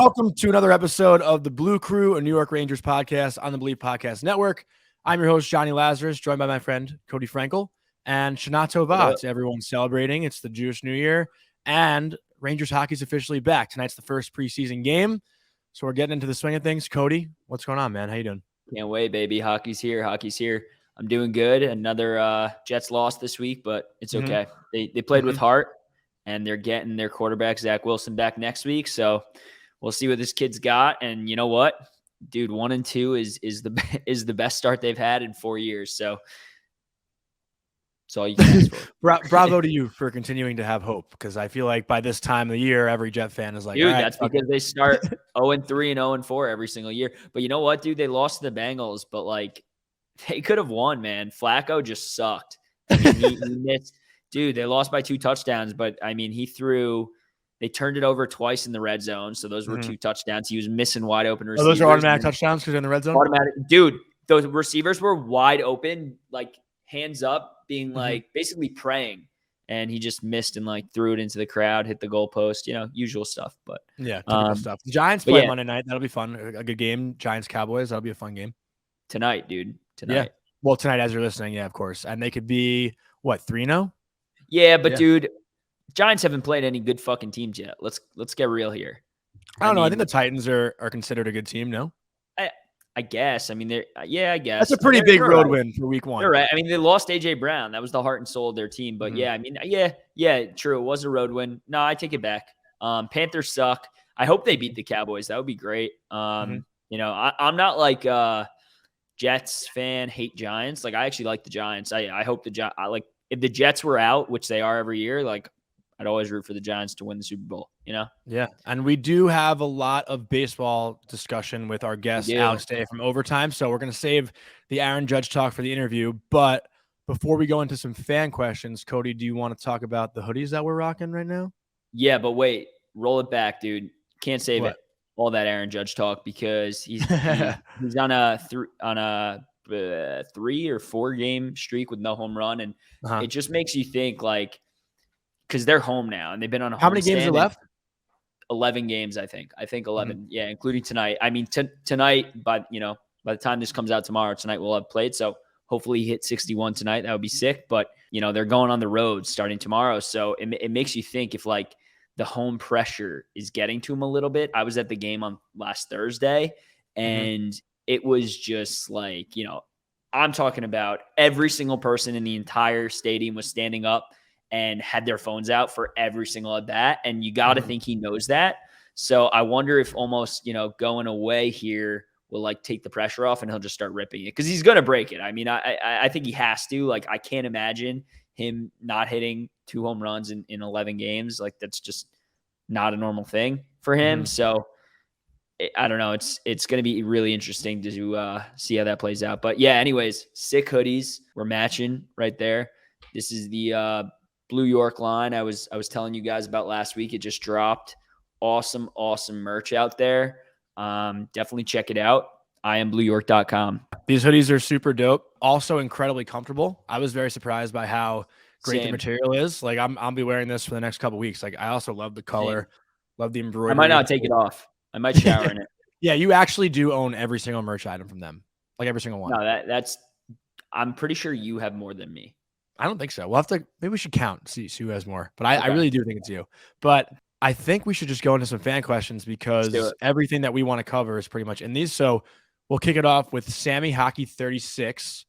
Welcome to another episode of the Blue Crew, a New York Rangers podcast on the Believe Podcast Network. I'm your host, Jonny Lazarus, joined by my friend, Cody Frankel, and Shana Tova. It's everyone celebrating. It's the Jewish New Year, and Rangers hockey's officially back. Tonight's the first preseason game, so we're getting into the swing of things. Cody, what's going on, man? How you doing? Can't wait, baby. Hockey's here. I'm doing good. Another Jets loss this week, but it's okay. They played with heart, and they're getting their quarterback, Zach Wilson, back next week, so we'll see what this kid's got. And you know what, dude, 1-2 is the best start they've had in 4 years. So that's all you can ask for. Bravo to you for continuing to have hope, because I feel like by this time of the year, every Jet fan is like, dude, that's because they start 0-3 and 0-4 every single year. But you know what, dude? They lost to the Bengals, but like they could have won, man. Flacco just sucked. I mean, he missed. Dude, they lost by 2 touchdowns, but I mean, they turned it over twice in the red zone. So those were 2 touchdowns. He was missing wide open receivers. Oh, those are automatic touchdowns because they're in the red zone? Automatic. Dude, those receivers were wide open, like hands up, being like basically praying. And he just missed and like threw it into the crowd, hit the goalpost, usual stuff. But yeah, typical stuff. The Giants play Monday night. That'll be fun. A good game. Giants Cowboys. That'll be a fun game. Tonight, dude. Tonight. Yeah. Well, tonight as you're listening, yeah, of course. And they could be, what, 3-0? Yeah, but dude, Giants haven't played any good fucking teams yet. Let's get real here. I don't know. I think the Titans are considered a good team, no? I guess. I mean, I guess. That's a pretty big road win for week 1. You're right. I mean, they lost A.J. Brown. That was the heart and soul of their team. But yeah, I mean, yeah, true. It was a road win. No, I take it back. Panthers suck. I hope they beat the Cowboys. That would be great. I'm not like Jets fan, hate Giants. Like, I actually like the Giants. I hope if the Jets were out, which they are every year, like, I'd always root for the Giants to win the Super Bowl, Yeah, and we do have a lot of baseball discussion with our guest, Alex Day from Overtime, so we're going to save the Aaron Judge talk for the interview. But before we go into some fan questions, Cody, do you want to talk about the hoodies that we're rocking right now? Yeah, but wait. Roll it back, dude. Can't save it. All that Aaron Judge talk because he's on a 3 or 4 game streak with no home run, and it just makes you think, like, because they're home now and they've been on a home. How many games are left? 11 games, I think. 11. Yeah, including tonight. I mean, tonight, by the time this comes out tomorrow, tonight we'll have played. So hopefully he hit 61 tonight. That would be sick. But they're going on the road starting tomorrow, so it makes you think if like the home pressure is getting to him a little bit. I was at the game on last Thursday, and it was just like I'm talking about every single person in the entire stadium was standing up and had their phones out for every single at bat. And you got to think he knows that. So I wonder if almost, going away here will like take the pressure off and he'll just start ripping it. Cause he's going to break it. I mean, I think he has to. Like, I can't imagine him not hitting 2 home runs in 11 games. Like, that's just not a normal thing for him. So I don't know. It's going to be really interesting to see how that plays out. But yeah, anyways, sick hoodies. We're matching right there. This is the, Blue York line I was telling you guys about last week. It just dropped. Awesome merch out there. Definitely check it out. IamBlueYork.com. These hoodies are super dope. Also incredibly comfortable. I was very surprised by how great the material is. Like, I'll be wearing this for the next couple of weeks. Like, I also love the color, love the embroidery. I might not take it off. I might shower in it. Yeah, you actually do own every single merch item from them. Like, every single one. No, that's I'm pretty sure you have more than me. I don't think so. We'll have to, maybe we should count, see who has more. But I really do think it's you. But I think we should just go into some fan questions because everything that we want to cover is pretty much in these. So we'll kick it off with Sammy Hockey 36.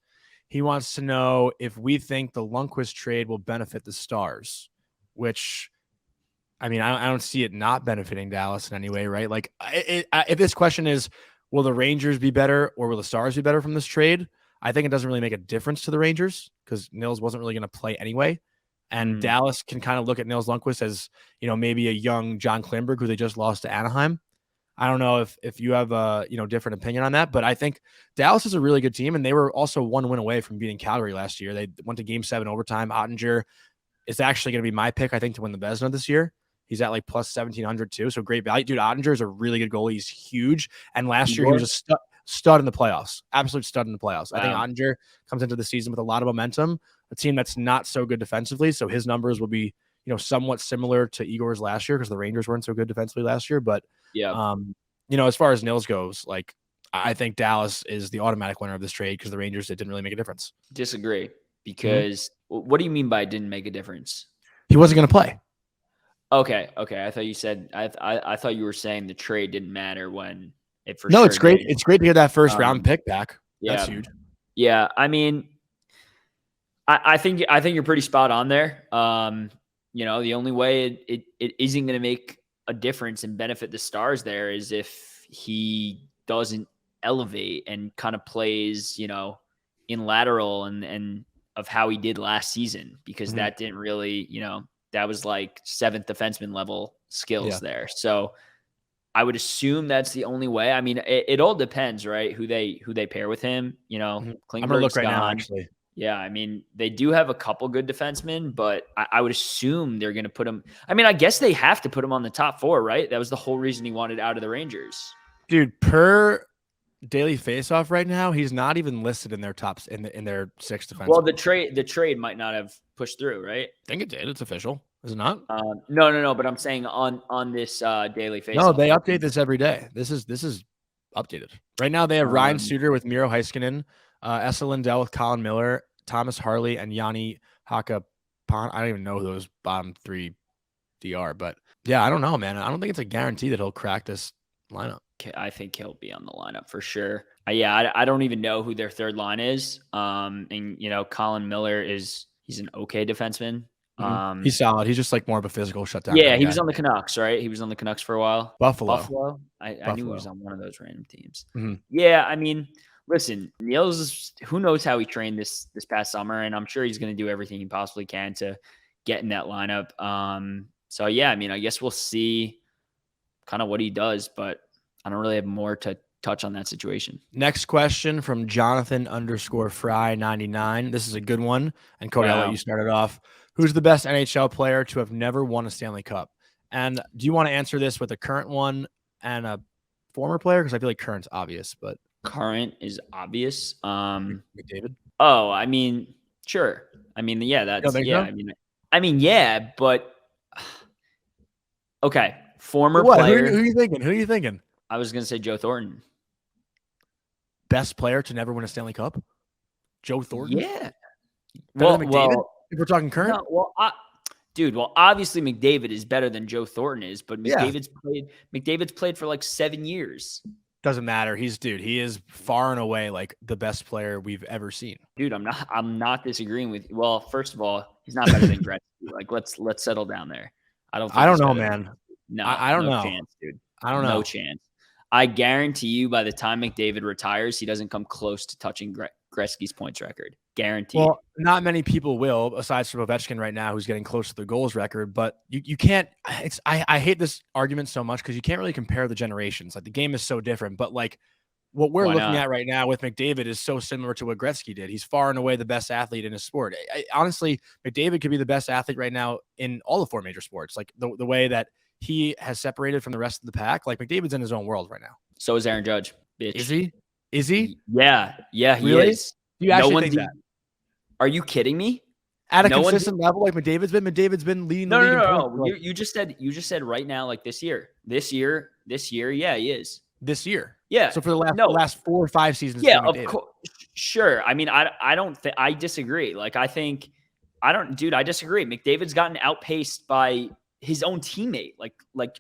He wants to know if we think the Lundqvist trade will benefit the Stars, which, I mean, I don't see it not benefiting Dallas in any way, right? Like, if this question is, will the Rangers be better or will the Stars be better from this trade? I think it doesn't really make a difference to the Rangers because Nils wasn't really going to play anyway. And Dallas can kind of look at Nils Lundqvist as, maybe a young John Klingberg who they just lost to Anaheim. I don't know if you have a, different opinion on that, but I think Dallas is a really good team. And they were also 1 win away from beating Calgary last year. They went to Game 7 overtime. Ottinger is actually going to be my pick, I think, to win the Vezina this year. He's at like plus 1,700 too. So great value. Dude, Ottinger is a really good goalie. He's huge. And last year he was a stud in the playoffs. Absolute stud in the playoffs. Wow. I think Ottinger comes into the season with a lot of momentum, a team that's not so good defensively. So his numbers will be, somewhat similar to Igor's last year because the Rangers weren't so good defensively last year. But Yeah. as far as Nils goes, like I think Dallas is the automatic winner of this trade because the Rangers, it didn't really make a difference. Disagree, because what do you mean by it didn't make a difference? He wasn't going to play. Okay. I thought you said I thought you were saying the trade didn't matter when it for No, sure it's great. did. It's great to get that first round pick back. Yeah. That's huge. Yeah, I mean, I think you're pretty spot on there. The only way it isn't going to make a difference and benefit the Stars there is if he doesn't elevate and kind of plays, in lateral and of how he did last season, because that didn't really, that was like 7th defenseman level skills there. So I would assume that's the only way. I mean, it all depends, right? Who they pair with him. I'm Klingberg's gonna look right gone. now, actually. Yeah, I mean, they do have a couple good defensemen, but I would assume they're going to put him. I mean, I guess they have to put him on the top 4, right? That was the whole reason he wanted out of the Rangers. Dude, per daily faceoff right now, he's not even listed in their tops in their 6 defensemen. Well, the trade might not have pushed through, right? I think it did. It's official. Is it not? No. But I'm saying on this daily faceoff. No, they update this every day. This is updated right now. They have Ryan Suter with Miro Heiskanen, Esa Lindell with Colin Miller, Thomas Harley, and Yanni Hakapon. I don't even know who those bottom 3 are, but yeah, I don't know, man. I don't think it's a guarantee that he'll crack this lineup. I think he'll be on the lineup for sure. I don't even know who their third line is. Colin Miller he's an okay defenseman. He's solid. He's just like more of a physical shutdown. Yeah, he was on the Canucks, right? He was on the Canucks for a while. Buffalo. I knew he was on one of those random teams. Yeah, I mean, listen, Niels, who knows how he trained this past summer, and I'm sure he's going to do everything he possibly can to get in that lineup. So yeah, I mean, I guess we'll see kind of what he does, but I don't really have more to touch on that situation. Next question from Jonathan_Fry99. This is a good one. And Cody, I'll let you start it off. Who's the best NHL player to have never won a Stanley Cup? And do you want to answer this with a current one and a former player? Because I feel like current's obvious, but current is obvious. McDavid. Oh, I mean, sure. I mean, yeah, that's yeah. So? I mean, yeah, but okay. Former player. Who are you thinking? Who are you thinking? I was gonna say Joe Thornton. Best player to never win a Stanley Cup? Joe Thornton? Yeah. Better than McDavid? If we're talking current? No, well, obviously McDavid is better than Joe Thornton is, but McDavid's played for like 7 years. Doesn't matter. He is far and away like the best player we've ever seen. Dude, I'm not disagreeing with you. Well, first of all, he's not better than Gretzky. Like let's settle down there. I don't know, man. No, I don't know. Chance, dude. I don't know. No chance. I guarantee you by the time McDavid retires, he doesn't come close to touching Gretzky's points record. Guaranteed. Well, not many people will, aside from Ovechkin right now, who's getting close to the goals record. But you can't. I hate this argument so much because you can't really compare the generations. Like the game is so different. But like what we're looking at right now with McDavid is so similar to what Gretzky did. He's far and away the best athlete in his sport. Honestly, McDavid could be the best athlete right now in all the 4 major sports. Like the way that he has separated from the rest of the pack. Like McDavid's in his own world right now. So is Aaron Judge. Bitch. Is he? Yeah, he really? is. Do you actually think that? Are you kidding me? At a consistent level like McDavid's been leading the league. No. You just said right now, like this year, yeah, he is. This year. Yeah. So for the last 4 or 5 seasons. Yeah, of course. Sure. I mean, I don't think I disagree. Like I disagree. McDavid's gotten outpaced by his own teammate like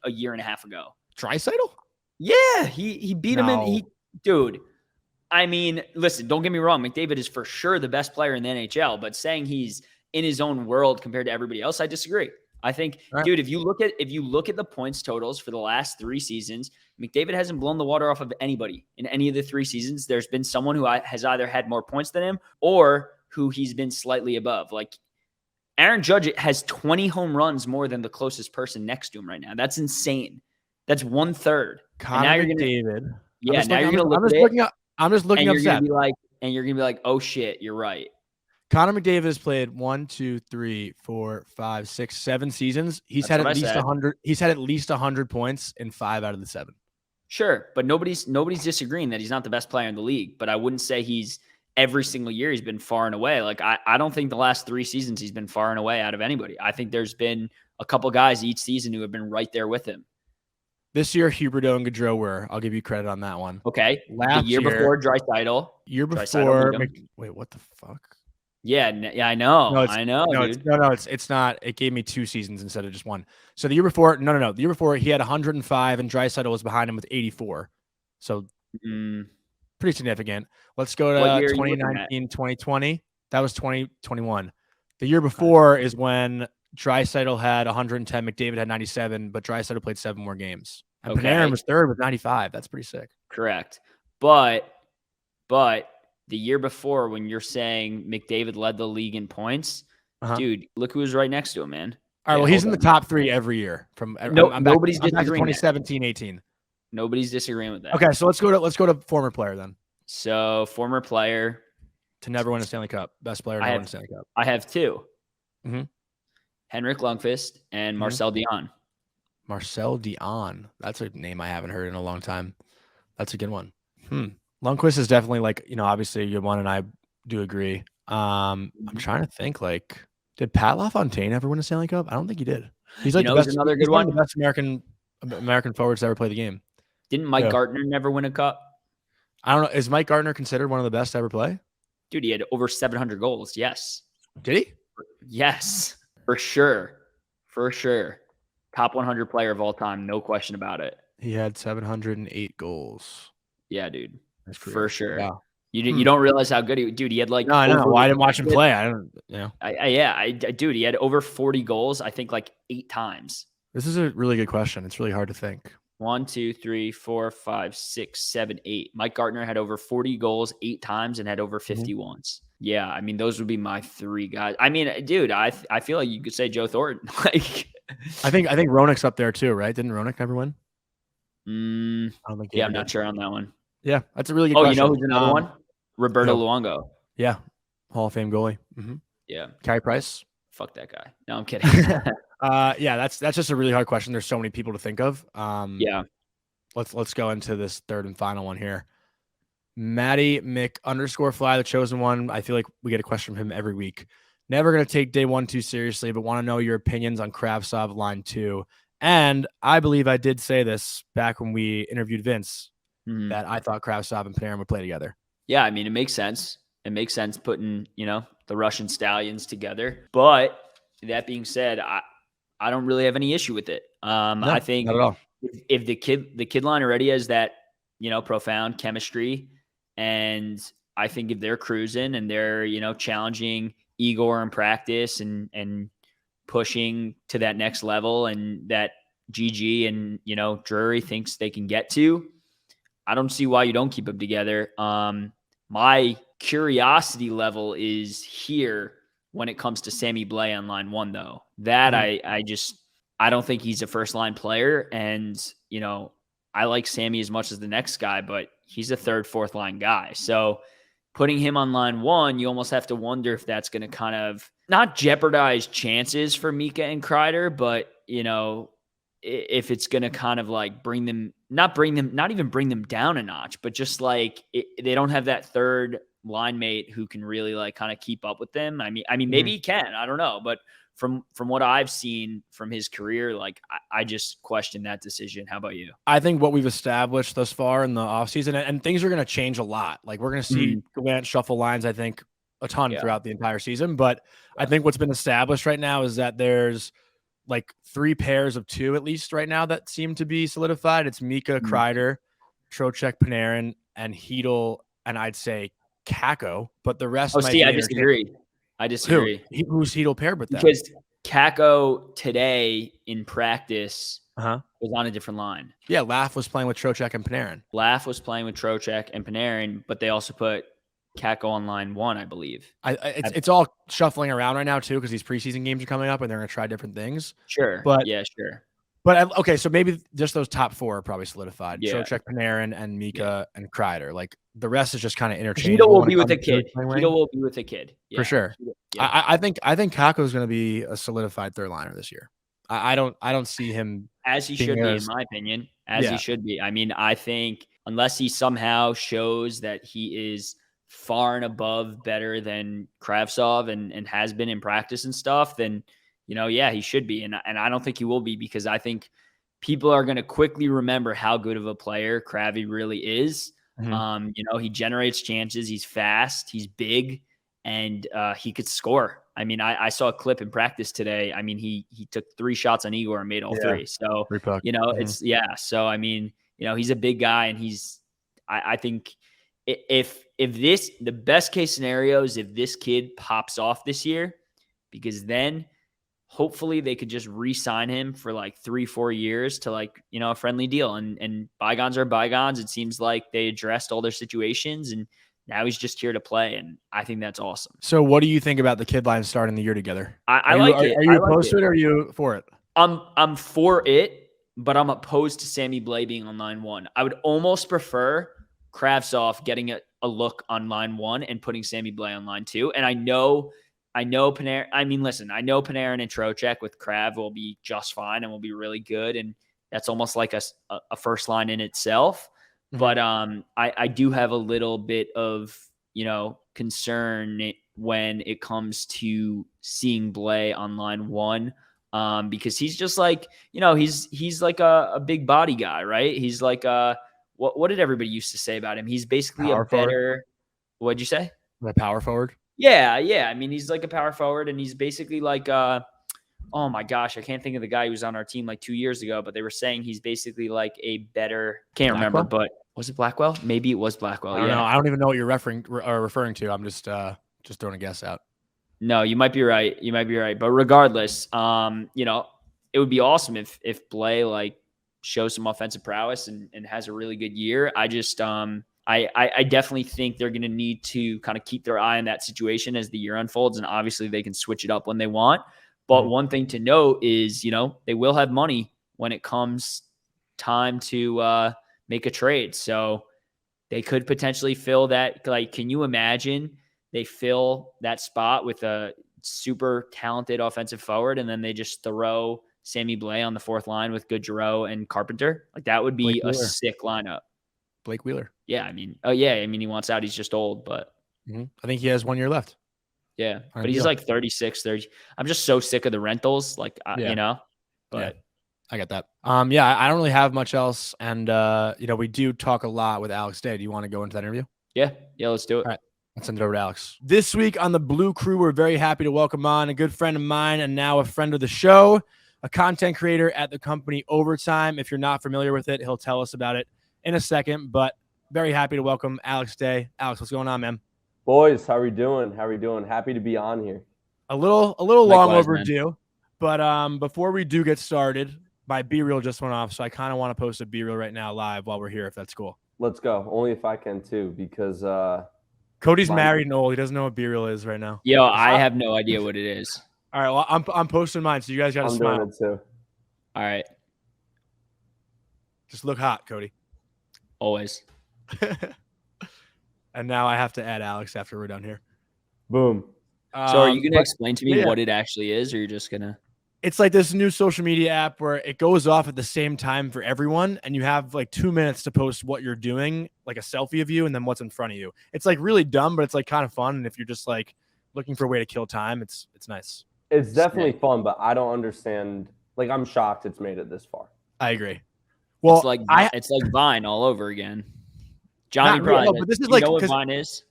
a year and a half ago. Draisaitl? Yeah, he beat him dude. I mean, listen, don't get me wrong. McDavid is for sure the best player in the NHL, but saying he's in his own world compared to everybody else, I disagree. I think, dude, if you look at the points totals for the last 3 seasons, McDavid hasn't blown the water off of anybody in any of the 3 seasons. There's been someone who has either had more points than him or who he's been slightly above. Like Aaron Judge has 20 home runs more than the closest person next to him right now. That's insane. That's 1/3. Connor McDavid. Yeah, now you're going to look at it. I'm just looking up stats. And you're going to be like, oh shit, you're right. Connor McDavid has played 1, 2, 3, 4, 5, 6, 7 seasons. He's had at least 100. He's had at least 100 points in 5 out of the 7. Sure, but nobody's disagreeing that he's not the best player in the league. But I wouldn't say he's every single year he's been far and away. Like I don't think the last 3 seasons he's been far and away out of anybody. I think there's been a couple guys each season who have been right there with him. This year, Huberdeau and Gaudreau were. I'll give you credit on that one. Okay. Last the year before, Draisaitl. Year before. Wait, what the fuck? Yeah, I know. No, I know, dude. It's not. It gave me 2 seasons instead of just 1. So the year before, no. The year before, he had 105, and Draisaitl was behind him with 84. So pretty significant. Let's go to 2019, 2020. That was 2021. The year before is when Draisaitl had 110, McDavid had 97, but Draisaitl played 7 more games. And Panarin was third with 95. That's pretty sick. Correct. But the year before, when you're saying McDavid led the league in points, dude, look who was right next to him, man. All right, well, he's in the top 3 every year. Nobody's disagreeing. 2017, 18. Nobody's disagreeing with that. Okay, so let's go to former player then. So former player to never win a Stanley Cup, best player to never win a Stanley Cup. I have 2. Henrik Lundqvist and Marcel Dion. Marcel Dion. That's a name I haven't heard in a long time. That's a good one. Lundqvist is definitely obviously a good one, and I do agree. I'm trying to think, did Pat LaFontaine ever win a Stanley Cup? I don't think he did. He's the best, another good one. The best American forwards to ever play the game. Didn't Mike Gartner never win a cup? I don't know. Is Mike Gartner considered one of the best to ever play? Dude, he had over 700 goals. Yes. Did he? Yes, for sure. For sure. Top 100 player of all time. No question about it. He had 708 goals. Yeah, dude. For sure. Wow. You don't realize how good he had like. No, I know. Well, I didn't watch him play. I don't. Dude, he had over 40 goals. I think 8 times. This is a really good question. It's really hard to think. 1, 2, 3, 4, 5, 6, 7, 8. Mike Gartner had over 40 goals 8 times and had over 50 once. Yeah, I mean, those would be my 3 guys. I mean, dude, I feel like you could say Joe Thornton. I think Roenick's up there too, right? Didn't Roenick never win? I don't think. I'm not sure on that one. Yeah, that's a really good question. You know who's another one? Roberto Luongo. Yeah, Hall of Fame goalie. Yeah. Carey Price. Fuck that guy. No, I'm kidding. Yeah, that's just a really hard question. There's so many people to think of. Yeah. Let's go into this third and final one here. Matty Mick_Fly, the chosen one. I feel like we get a question from him every week. Never going to take day 1 too seriously, but want to know your opinions on Kravtsov line 2. And I believe I did say this back when we interviewed Vince, that I thought Kravtsov and Panarin would play together. Yeah, I mean, it makes sense. It makes sense putting, the Russian Stallions together. But that being said, I don't really have any issue with it. No, I think not at all. If the kid line already has that, profound chemistry, and I think if they're cruising and they're, challenging Igor in practice and pushing to that next level, and that GG and, Drury thinks they can get to, I don't see why you don't keep them together. My curiosity level is here when it comes to Sammy Blais on line 1, though. That I don't think he's a first line player. And, I like Sammy as much as the next guy, but he's a 3rd, 4th line guy. So putting him on line 1, you almost have to wonder if that's going to kind of not jeopardize chances for Mika and Kreider, but, if it's going to kind of not even bring them down a notch, but just they don't have that 3rd line mate who can really kind of keep up with them. I mean, maybe he can, I don't know, but from what I've seen from his career, I just question that decision. How about you? I think what we've established thus far in the offseason, and things are going to change a lot. We're going to see Gallant shuffle lines, I think, a ton throughout the entire season. But I think what's been established right now is that there's 3 pairs of 2 at least right now that seem to be solidified. It's Mika, Kreider, Trocheck, Panarin, and Hedl, and I'd say Kakko. But the rest. I disagree. Who's Hedl paired with that? Because Kakko today in practice was on a different line. Yeah, Laff was playing with Trocheck and Panarin. But they also put Kakko on line 1, I believe. It's all shuffling around right now too, because these preseason games are coming up and they're going to try different things. Sure. Sure. But okay, so maybe just those top 4 are probably solidified. Yeah. Trocheck, Panarin, and Mika and Kreider. The rest is just kind of interchangeable. Hedl will be with a kid. Yeah. For sure. Yeah. I think Kakko is going to be a solidified 3rd liner this year. I don't see him as he should be, in my opinion. He should be. I mean, I think unless he somehow shows that he is far and above better than Kravtsov and has been in practice and stuff, then, yeah, he should be. And I don't think he will be, because I think people are going to quickly remember how good of a player Kravy really is. He generates chances. He's fast. He's big, and he could score. I mean, I saw a clip in practice today. I mean, he took 3 shots on Igor and made all 3. So, it's, So, I mean, he's a big guy, and I think if the best case scenario is if this kid pops off this year, because then hopefully they could just re-sign him for like 3-4 years to a friendly deal, and bygones are bygones. It seems like they addressed all their situations, and now he's just here to play, and I think that's awesome. So what do you think about the kid line starting the year together? I like it. Are you opposed to it, or are you for it? I'm for it, but I'm opposed to Sammy Blais being on line 1. I would almost prefer Kravtsov getting a look on line 1 and putting Sammy Blais on line 2. And I know Panarin. I mean, listen, I know Panarin and Trocheck with Krav will be just fine and will be really good, and that's almost like a first line in itself. But I do have a little bit of concern when it comes to seeing Blais on line 1. Because he's just like, he's like a big body guy, right? He's like what did everybody used to say about him? He's basically power a better forward. What'd you say? A power forward? Yeah. I mean, he's like a power forward, and he's basically like oh my gosh, I can't think of the guy who was on our team like 2 years ago, but they were saying he's basically like a better can't remember, but was it Blackwell? Maybe it was Blackwell. I don't know. I don't even know what you're referring to. I'm just throwing a guess out. No, you might be right. But regardless, it would be awesome if Blais shows some offensive prowess and has a really good year. I just I definitely think they're going to need to kind of keep their eye on that situation as the year unfolds, and obviously they can switch it up when they want. But one thing to note is, they will have money when it comes time to make a trade. So they could potentially fill that. Can you imagine they fill that spot with a super talented offensive forward, and then they just throw Sammy Blais on the 4th line with Gaudreau and Carpenter? That would be a sick lineup. Blake Wheeler. Yeah, I mean, he wants out. He's just old, but I think he has 1 year left. Yeah, but he's like 36, 30. I'm just so sick of the rentals, but I get that. I don't really have much else. And, we do talk a lot with Alex Day. Do you want to go into that interview? Yeah, let's do it. All right. Let's send it over to Alex. This week on the Blue Crew, we're very happy to welcome on a good friend of mine and now a friend of the show, a content creator at the company Overtime. If you're not familiar with it, he'll tell us about it in a second, but very happy to welcome Alex Day. Alex, what's going on, man? Boys, how are we doing? Happy to be on here. A little long overdue, man. But before we do get started, my B-reel just went off, so I kind of want to post a B-reel right now live while we're here, if that's cool. Let's go. Only if I can too, because Cody's married and old. He doesn't know what B-reel is right now. Yo, I have no idea what it is. All right, well, I'm posting mine, so you guys got to smile. Doing it too. All right. Just look hot, Cody. Always. And now I have to add Alex after we're done here. Boom. So are you going to explain to me what it actually is, or you're just going to? It's like this new social media app where it goes off at the same time for everyone, and you have like 2 minutes to post what you're doing, like a selfie of you, and then what's in front of you. It's like really dumb, but it's like kind of fun. And if you're just like looking for a way to kill time, it's nice. It's definitely fun, but I don't understand. Like, I'm shocked it's made it this far. I agree. Well, it's like Vine all over again. Johnny probably. But this is know what Vine is?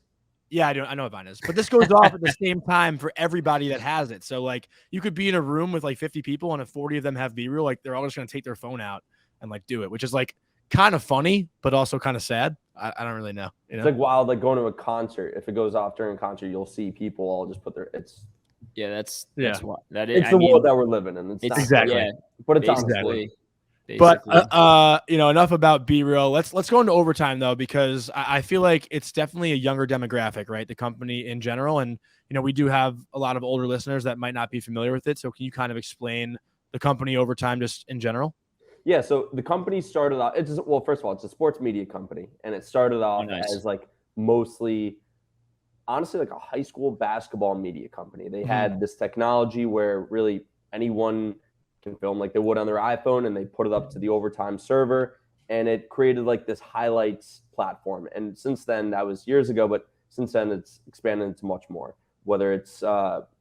Yeah, I know what Vine is. But this goes off at the same time for everybody that has it. So like you could be in a room with like 50 people, and if 40 of them have B-reel, like they're all just gonna take their phone out and like do it, which is like kind of funny, but also kind of sad. I don't really know. It's like wild, like going to a concert. If it goes off during a concert, you'll see people all just put their that's what that is. It's the world that we're living in. It's exactly. Yeah, but it's exactly. But enough about B-reel. Let's go into overtime though, because I feel like it's definitely a younger demographic, right? The company in general, and we do have a lot of older listeners that might not be familiar with it. So can you kind of explain the company Overtime just in general? Yeah. So the company started out. First of all, it's a sports media company, and it started off as like mostly, honestly, like a high school basketball media company. They had this technology where really anyone can film like they would on their iPhone, and they put it up to the Overtime server, and it created like this highlights platform. And since then, that was years ago, but since then it's expanded into much more, whether it's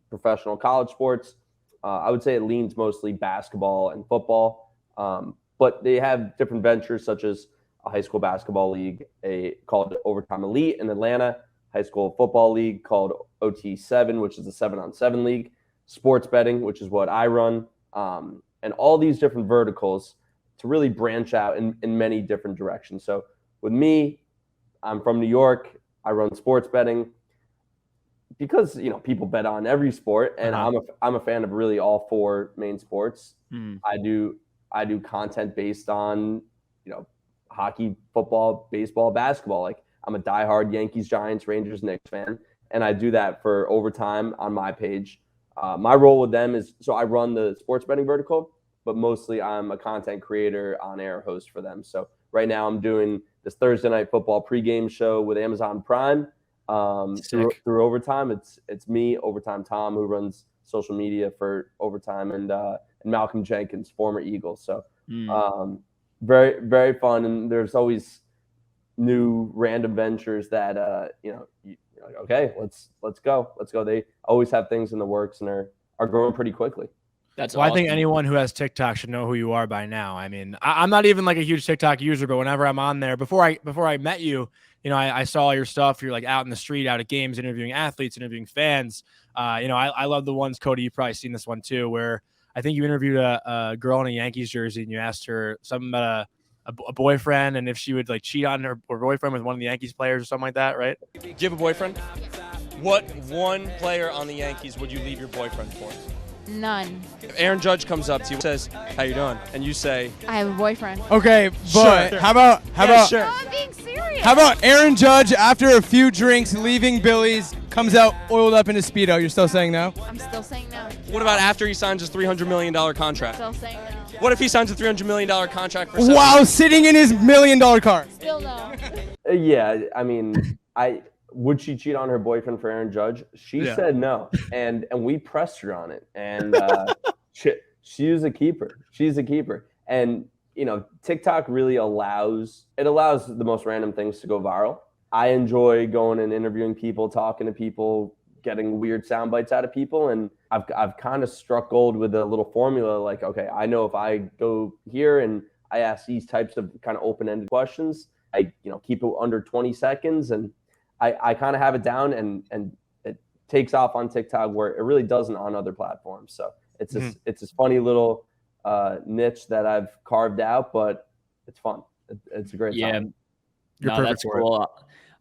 professional college sports. I would say it leans mostly basketball and football, but they have different ventures such as a high school basketball league called Overtime Elite in Atlanta, high school football league called OT7, which is a 7-on-7 league, sports betting, which is what I run, and all these different verticals to really branch out in many different directions. So with me, I'm from New York. I run sports betting because, people bet on every sport, and I'm a fan of really all 4 main sports. I do content based on, hockey, football, baseball, basketball. Like, I'm a diehard Yankees, Giants, Rangers, Knicks fan, and I do that for Overtime on my page. My role with them is, so I run the sports betting vertical, but mostly I'm a content creator, on-air host for them. So right now I'm doing this Thursday night football pregame show with Amazon Prime through Overtime. It's me, Overtime Tom, who runs social media for Overtime, and Malcolm Jenkins, former Eagle. So very, very fun, and there's always new random ventures that you're like, okay, let's go. They always have things in the works and are growing pretty quickly. That's awesome. I think anyone who has TikTok should know who you are by now. I mean, I'm not even like a huge TikTok user, but whenever I'm on there, before I met you, I saw all your stuff. You're like out in the street, out at games, interviewing athletes, interviewing fans. I love the ones, Cody, you've probably seen this one too, where I think you interviewed a girl in a Yankees jersey and you asked her something about a boyfriend and if she would like cheat on her boyfriend with one of the Yankees players or something like that, right? Do you have a boyfriend? What one player on the Yankees would you leave your boyfriend for? None. If Aaron Judge comes up to you and says, "How you doing?" and you say, I have a boyfriend. Okay, but sure. how about No, I'm being serious. How about Aaron Judge after a few drinks leaving Billy's comes out oiled up in a Speedo? You're still saying no? I'm still saying no. What about after he signs his $300 million contract? Still saying no. What if he signs a $300 million contract for while sitting in his $1 million car? Still no. Yeah, I mean, would she cheat on her boyfriend for Aaron Judge? She said no, and we pressed her on it, and she's a keeper. She's a keeper, and TikTok really allows the most random things to go viral. I enjoy going and interviewing people, talking to people, getting weird sound bites out of people, and I've kind of struck gold with a little formula. Like, okay, I know if I go here and I ask these types of kind of open-ended questions, I keep it under 20 seconds, and I kind of have it down, and it takes off on TikTok where it really doesn't on other platforms. So it's this funny little niche that I've carved out, but it's fun. It's a great time. No, that's cool.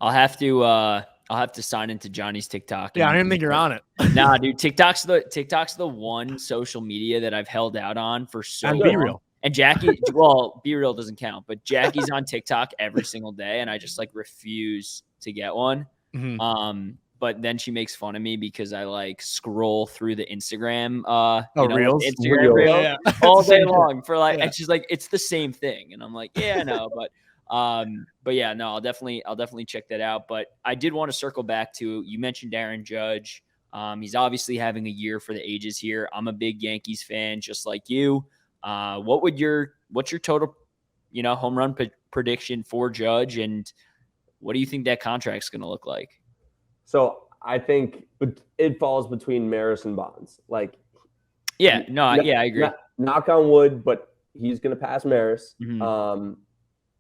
I'll have to sign into Johnny's TikTok. Yeah, I don't even think you're on it. Nah, dude, TikTok's the one social media that I've held out on for so long. And Be Real. And Jackie, well, Be Real doesn't count, but Jackie's on TikTok every single day, and I just like refuse to get one. Mm-hmm. But then she makes fun of me because I like scroll through the Instagram, Reels, Instagram Reels all day long for like, and she's like, it's the same thing, and I'm like, yeah, I know, but yeah, no, I'll definitely check that out. But I did want to circle back to, you mentioned Aaron Judge. He's obviously having a year for the ages here. I'm a big Yankees fan, just like you. What's your total, home run prediction for Judge, and what do you think that contract's going to look like? So I think it falls between Maris and Bonds. Like, I agree. Knock on wood, but he's going to pass Maris. Mm-hmm.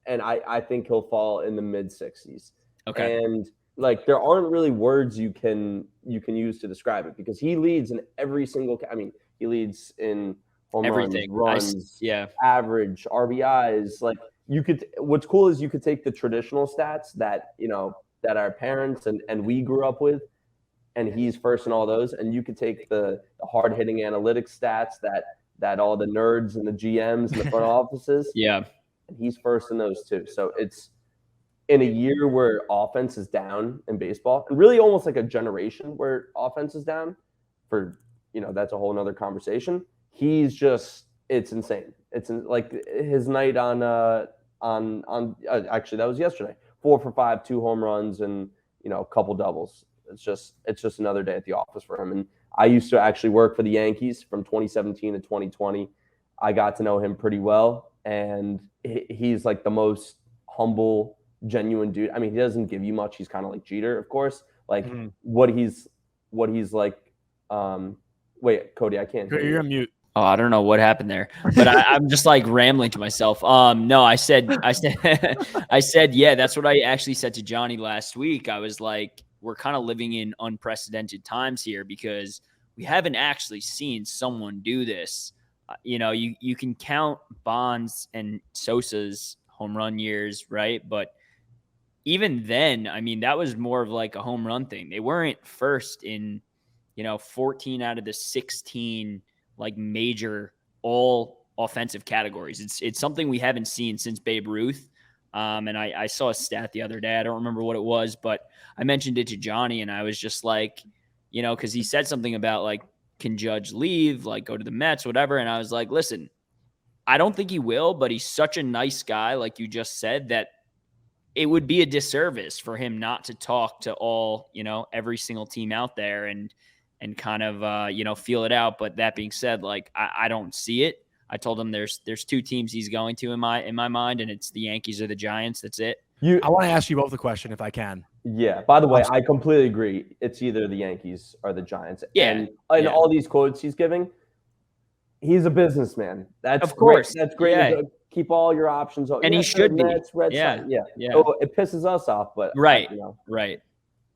And I think he'll fall in the mid 60s. Okay. And like, there aren't really words you can use to describe it, because he leads in every single. I mean, he leads in home everything, runs, average, RBIs. Like, what's cool is you could take the traditional stats that that our parents and we grew up with, and he's first in all those, and you could take the hard hitting analytics stats that all the nerds and the GMs and the front offices, and he's first in those too. So it's in a year where offense is down in baseball, and really almost like a generation where offense is down for, that's a whole nother conversation. He's just, it's insane. It's like his night on actually that was yesterday, 4 for 5, 2 home runs, and a couple doubles. It's just another day at the office for him. And I used to actually work for the Yankees from 2017 to 2020. I got to know him pretty well, and he's like the most humble, genuine dude. I mean, he doesn't give you much. He's kind of like Jeter, of course. Like Mhm. what he's like. Wait, Cody, I can't hear You're you. on mute. Oh, I don't know what happened there, but I'm just like rambling to myself. No, I said, yeah, that's what I actually said to Jonny last week. I was like, we're kind of living in unprecedented times here because we haven't actually seen someone do this. You can count Bonds and Sosa's home run years, right? But even then, I mean, that was more of like a home run thing. They weren't first in, 14 out of the 16 like major all offensive categories. It's something we haven't seen since Babe Ruth. And I saw a stat the other day. I don't remember what it was, but I mentioned it to Jonny and I was just like, because he said something about like, can Judge leave, like go to the Mets, whatever. And I was like, listen, I don't think he will, but he's such a nice guy, like you just said, that it would be a disservice for him not to talk to all, every single team out there and kind of, feel it out. But that being said, like, I don't see it. I told him there's two teams he's going to in my mind, and it's the Yankees or the Giants. That's it. I want to ask you both a question if I can. Yeah. By the way, I completely agree. It's either the Yankees or the Giants. Yeah. And all these quotes he's giving, he's a businessman. That's of course. Great. That's great. Yeah. Keep all your options open. And he should be. Yeah. Oh, it pisses us off, but right. Right.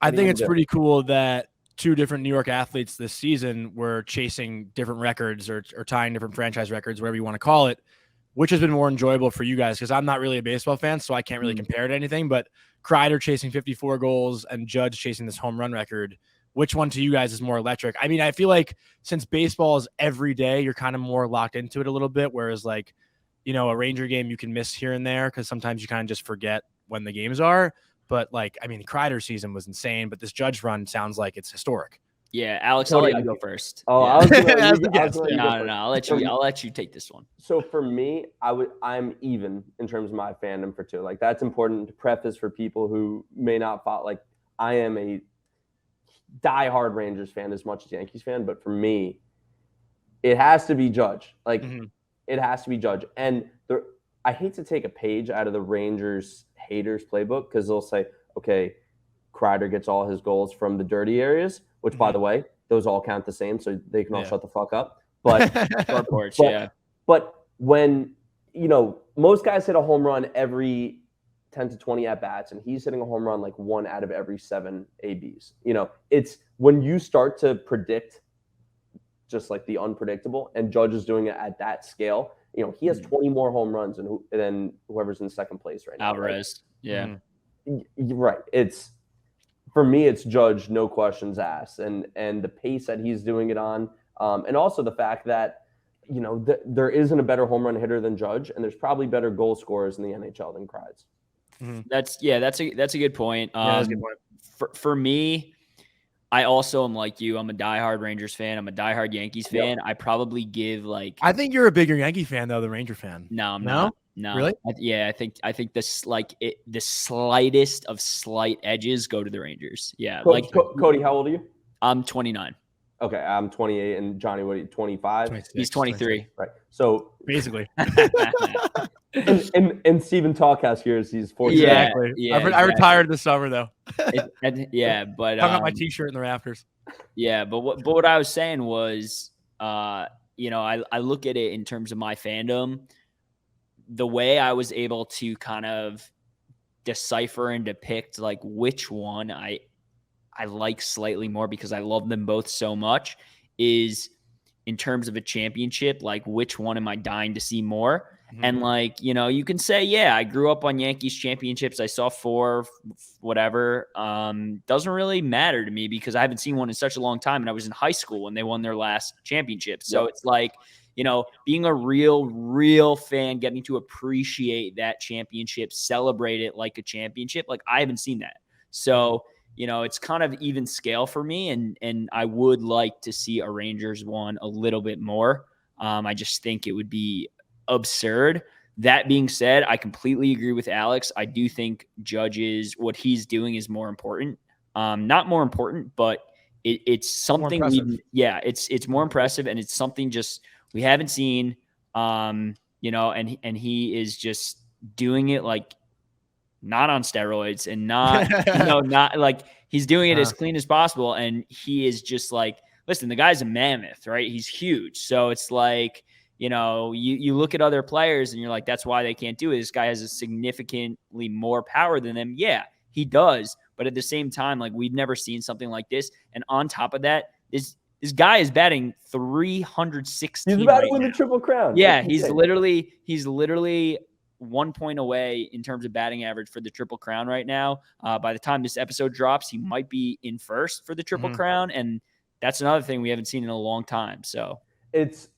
I think it's pretty cool that two different New York athletes this season were chasing different records or tying different franchise records, whatever you want to call it, which has been more enjoyable for you guys because I'm not really a baseball fan, so I can't really compare to anything. But Kreider chasing 54 goals and Judge chasing this home run record. Which one to you guys is more electric? I mean, I feel like since baseball is every day, you're kind of more locked into it a little bit, whereas like, a Ranger game you can miss here and there because sometimes you kind of just forget when the games are. But like, I mean, Kreider season was insane, but this Judge run sounds like it's historic. Yeah, Alex, I'll let you go first. Oh, yeah. I was No, I'll let you take this one. So for me, I'm even in terms of my fandom for two. Like that's important to preface for people who may not follow. Like I am a diehard Rangers fan as much as Yankees fan, but for me, it has to be Judge. Like it has to be Judge. And I hate to take a page out of the Rangers haters playbook because they'll say, okay, Kreider gets all his goals from the dirty areas, which by the way, those all count the same, so they can all shut the fuck up. But but when most guys hit a home run every 10 to 20 at bats, and he's hitting a home run like 1 out of every 7 ABs. It's when you start to predict just like the unpredictable, and Judge is doing it at that scale. He has 20 more home runs than whoever's in second place right now. Alvarez. Right? Yeah. Right. For me, it's Judge, no questions asked. And the pace that he's doing it on, and also the fact that, there isn't a better home run hitter than Judge, and there's probably better goal scorers in the NHL than Kreider. That's a good point. That's a good point. For me, I also am like you. I'm a diehard Rangers fan. I'm a diehard Yankees fan. I probably give like. I think you're a bigger Yankee fan though than Ranger fan. No, I'm not. No, really? I think this the slightest of slight edges go to the Rangers. Yeah, Cody, how old are you? I'm 29. Okay, I'm 28, and Jonny, what are you, 25? He's 23. Right. So basically. and Stephen Talkhouse here is he's 40. Exactly. Yeah, I retired this summer though. But hung up my T-shirt in the rafters. Yeah, but what I was saying was, I look at it in terms of my fandom. The way I was able to kind of decipher and depict like which one I like slightly more because I love them both so much is in terms of a championship, like which one am I dying to see more? And like, you can say, yeah, I grew up on Yankees championships. I saw 4, whatever. Doesn't really matter to me because I haven't seen one in such a long time. And I was in high school when they won their last championship. So it's like, being a real fan, getting to appreciate that championship, celebrate it like a championship. Like I haven't seen that. So, it's kind of even scale for me. And I would like to see a Rangers one a little bit more. I just think it would be absurd. That being said, I completely agree with Alex. I do think Judge's what he's doing is more important. Not more important, but it's something. It's more impressive, and it's something just we haven't seen. And he is just doing it like not on steroids and not, not like he's doing it as clean as possible. And he is just like, listen, the guy's a mammoth, right? He's huge. So it's like, you look at other players and you're like, that's why they can't do it. This guy has a significantly more power than them. Yeah, he does. But at the same time, like we've never seen something like this. And on top of that, this guy is batting 316. He's about to win the Triple Crown. Yeah, he's literally 1 point away in terms of batting average for the Triple Crown right now. By the time this episode drops, he might be in first for the Triple Crown. And that's another thing we haven't seen in a long time. So it's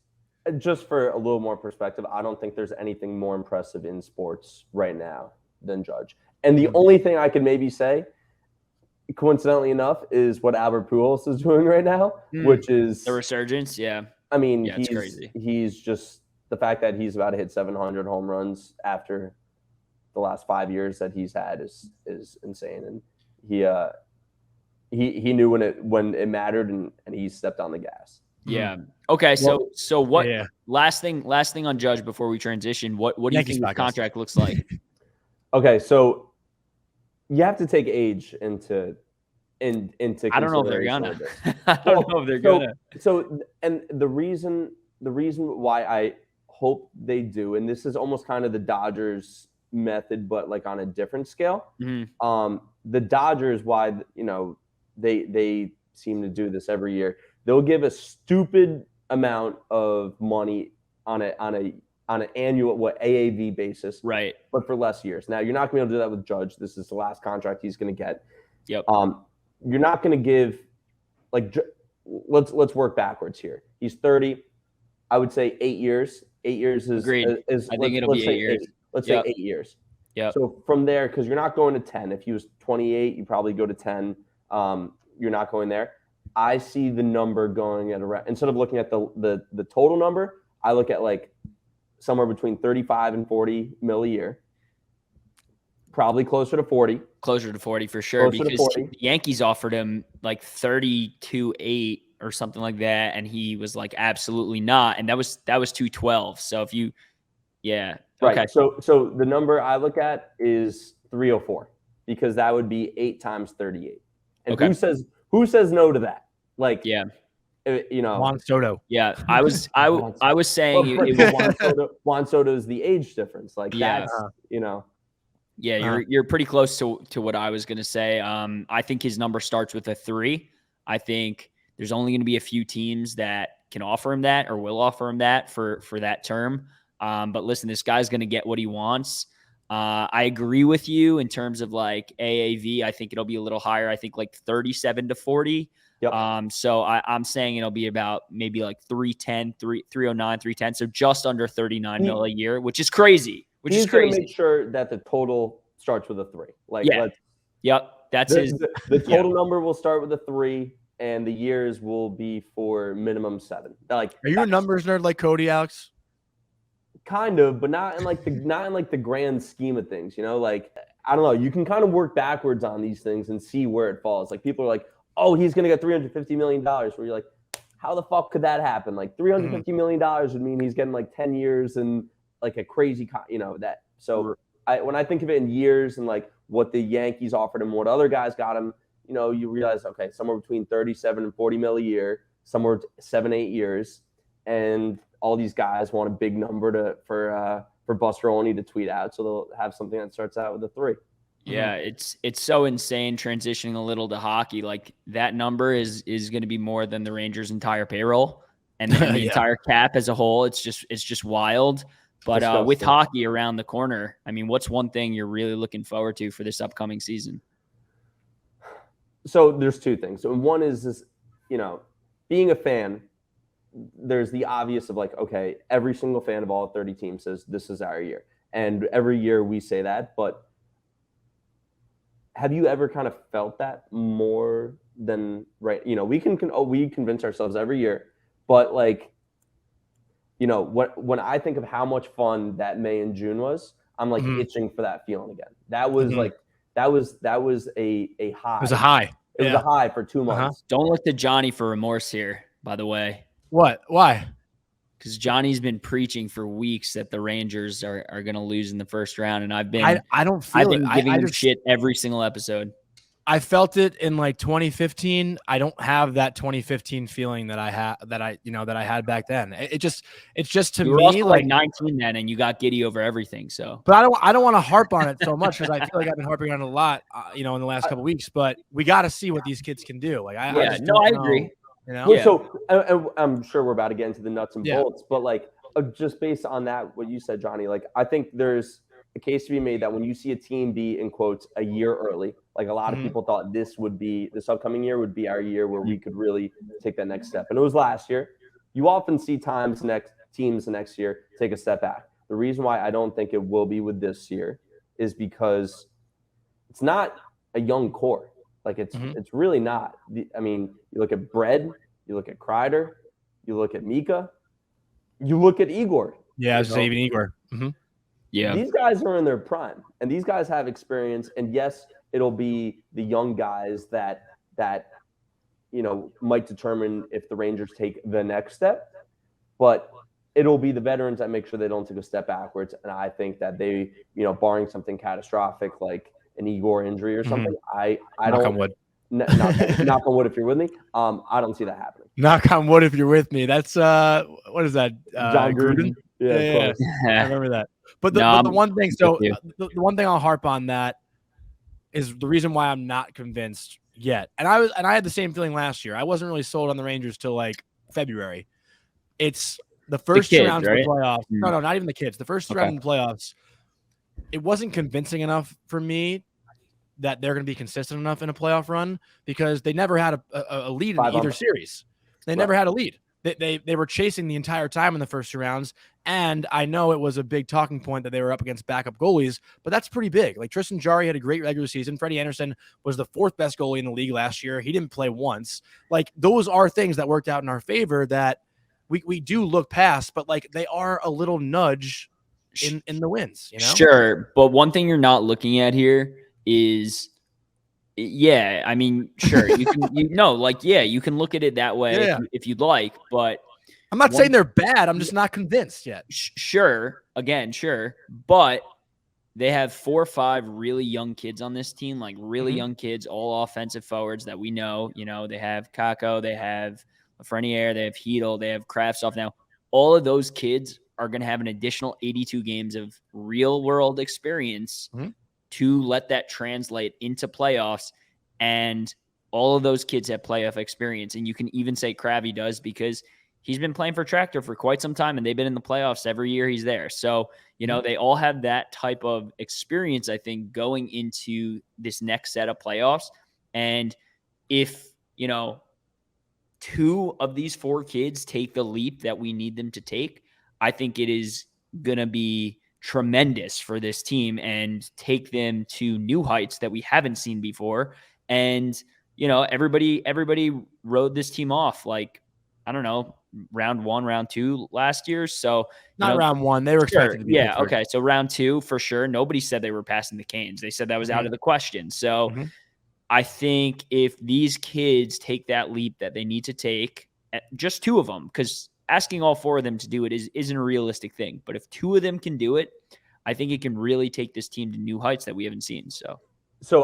just for a little more perspective. I don't think there's anything more impressive in sports right now than Judge. And the only thing I could maybe say, coincidentally enough, is what Albert Pujols is doing right now, which is the resurgence. Yeah. I mean, it's crazy. He's just the fact that he's about to hit 700 home runs after the last 5 years that he's had is insane. And he knew when it mattered and he stepped on the gas. Yeah. Okay. So what? Yeah. Last thing on Judge before we transition. What do you think his contract looks like? Okay, so you have to take age into I don't know if they're gonna. I don't know if they're gonna. So, and the reason why I hope they do, and this is almost kind of the Dodgers method, but like on a different scale. The Dodgers, why they seem to do this every year. They'll give a stupid amount of money on an annual AAV basis, right? But for less years. Now you're not going to be able to do that with Judge. This is the last contract he's going to get. Yep. You're not going to give let's work backwards here. He's 30. I would say 8 years. 8 years is agreed. I think it'll be 8 years. Let's say 8 years. Yeah. So from there, because you're not going to 10. If he was 28, you probably go to 10. You're not going there. I see the number going at around, instead of looking at the total number, I look at like somewhere between 35 and 40 mil a year. Probably closer to 40. Closer to 40 for sure, because the Yankees offered him like 32.8 or something like that, and he was like, absolutely not. And that was 212. So if you, yeah, right. Okay. So the number I look at is 304, because that would be 8 times 38. And who says no to that? Like, yeah, Juan Soto. Yeah, I was saying Juan Soto is the age difference. Like, yeah, that's Yeah, you're pretty close to what I was gonna say. I think his number starts with a 3. I think there's only gonna be a few teams that can offer him that or will offer him that for that term. But listen, this guy's gonna get what he wants. I agree with you in terms of like AAV. I think it'll be a little higher. I think like 37 to 40. Yep. So I'm saying it'll be about maybe like 310, 309, 310. So just under 39 mil a year, which is crazy. He's going to make sure that the total starts with a 3. Like, that's the total number will start with a 3, and the years will be for minimum 7. Like, are you a numbers nerd like Cody, Alex? Kind of, but not in like the grand scheme of things. Like, I don't know. You can kind of work backwards on these things and see where it falls. Like, people are like, oh, he's going to get $350 million. Where you're like, how the fuck could that happen? Like, $350 million would mean he's getting like 10 years and like a crazy, that. So when I think of it in years and like what the Yankees offered him, what other guys got him, you realize, okay, somewhere between 37 and 40 mil a year, somewhere 7-8 years. And all these guys want a big number for Buster Olney to tweet out. So they'll have something that starts out with a 3. Yeah, it's so insane transitioning a little to hockey. Like, that number is going to be more than the Rangers' entire payroll and the entire cap as a whole. It's just wild. But with hockey around the corner, I mean, what's one thing you're really looking forward to for this upcoming season? So there's 2 things. So one is this, being a fan, there's the obvious of like, okay, every single fan of all 30 teams says this is our year. And every year we say that, but have you ever kind of felt that more than right? We convince ourselves every year, but like, when I think of how much fun that May and June was, I'm like itching for that feeling again. That was like that was a high. It was a high. It was a high for 2 months. Don't look to Jonny for remorse here, by the way. What? Why? because Johnny's been preaching for weeks that the Rangers are going to lose in the first round, and I've been I don't feel giving I him just shit every single episode. I felt it in like 2015. I don't have that 2015 feeling that I had back then. It's just to You were me also like 19 then, and you got giddy over everything. So, but I don't want to harp on it so much because I feel like I've been harping on it a lot, in the last couple of weeks. But we got to see what these kids can do. Like I just don't know, agree. Well, so I'm sure we're about to get into the nuts and bolts, but like just based on that, what you said, Johnny, like I think there's a case to be made that when you see a team be, in quotes, a year early, like a lot of people thought this upcoming year would be our year where we could really take that next step. And it was last year. You often see teams the next year take a step back. The reason why I don't think it will be with this year is because it's not a young core. Like it's really not. I mean, you look at Bread, you look at Kreider, you look at Mika, you look at Igor. Yeah, I was even Igor. Yeah, these guys are in their prime, and these guys have experience. And yes, it'll be the young guys that might determine if the Rangers take the next step, but it'll be the veterans that make sure they don't take a step backwards. And I think that they, barring something catastrophic like an Igor injury or something, I Knock don't. on wood. Knock on wood if you're with me. I don't see that happening. Knock on wood if you're with me. That's what is that? John Gruden. Yeah. I remember that. But the one thing, the one thing I'll harp on that is the reason why I'm not convinced yet. And I had the same feeling last year. I wasn't really sold on the Rangers till like February. It's the first two rounds of the playoffs. No, not even the kids. The first round of the playoffs. It wasn't convincing enough for me that they're going to be consistent enough in a playoff run because they never had a lead in either series. They never had a lead. They were chasing the entire time in the first two rounds. And I know it was a big talking point that they were up against backup goalies, but that's pretty big. Like Tristan Jarry had a great regular season. Freddie Anderson was the fourth best goalie in the league last year. He didn't play once. Like those are things that worked out in our favor that we do look past, but like they are a little nudge in the wins. Sure, but one thing you're not looking at here is, I mean, sure, you can, you can look at it that way if you'd like, but I'm not saying they're bad. I'm just not convinced yet. Sure, but they have 4 or 5 really young kids on this team, like really young kids, all offensive forwards that we know. They have Kakko, they have Lafreniere, they have Hedl, they have Kravtsov. Now, all of those kids are going to have an additional 82 games of real world experience to let that translate into playoffs. And all of those kids have playoff experience. And you can even say Kravy does because he's been playing for Tractor for quite some time and they've been in the playoffs every year he's there. So, they all have that type of experience, I think, going into this next set of playoffs. And if, 2 of these 4 kids take the leap that we need them to take, I think it is going to be tremendous for this team and take them to new heights that we haven't seen before. And, everybody rode this team off like, I don't know, round 1, round 2 last year. So not round 1. They were expected to be. Yeah. Okay. So round 2 for sure. Nobody said they were passing the Canes. They said that was out of the question. So I think if these kids take that leap that they need to take, just 2 of them, because asking all 4 of them to do it isn't a realistic thing. But if 2 of them can do it, I think it can really take this team to new heights that we haven't seen. So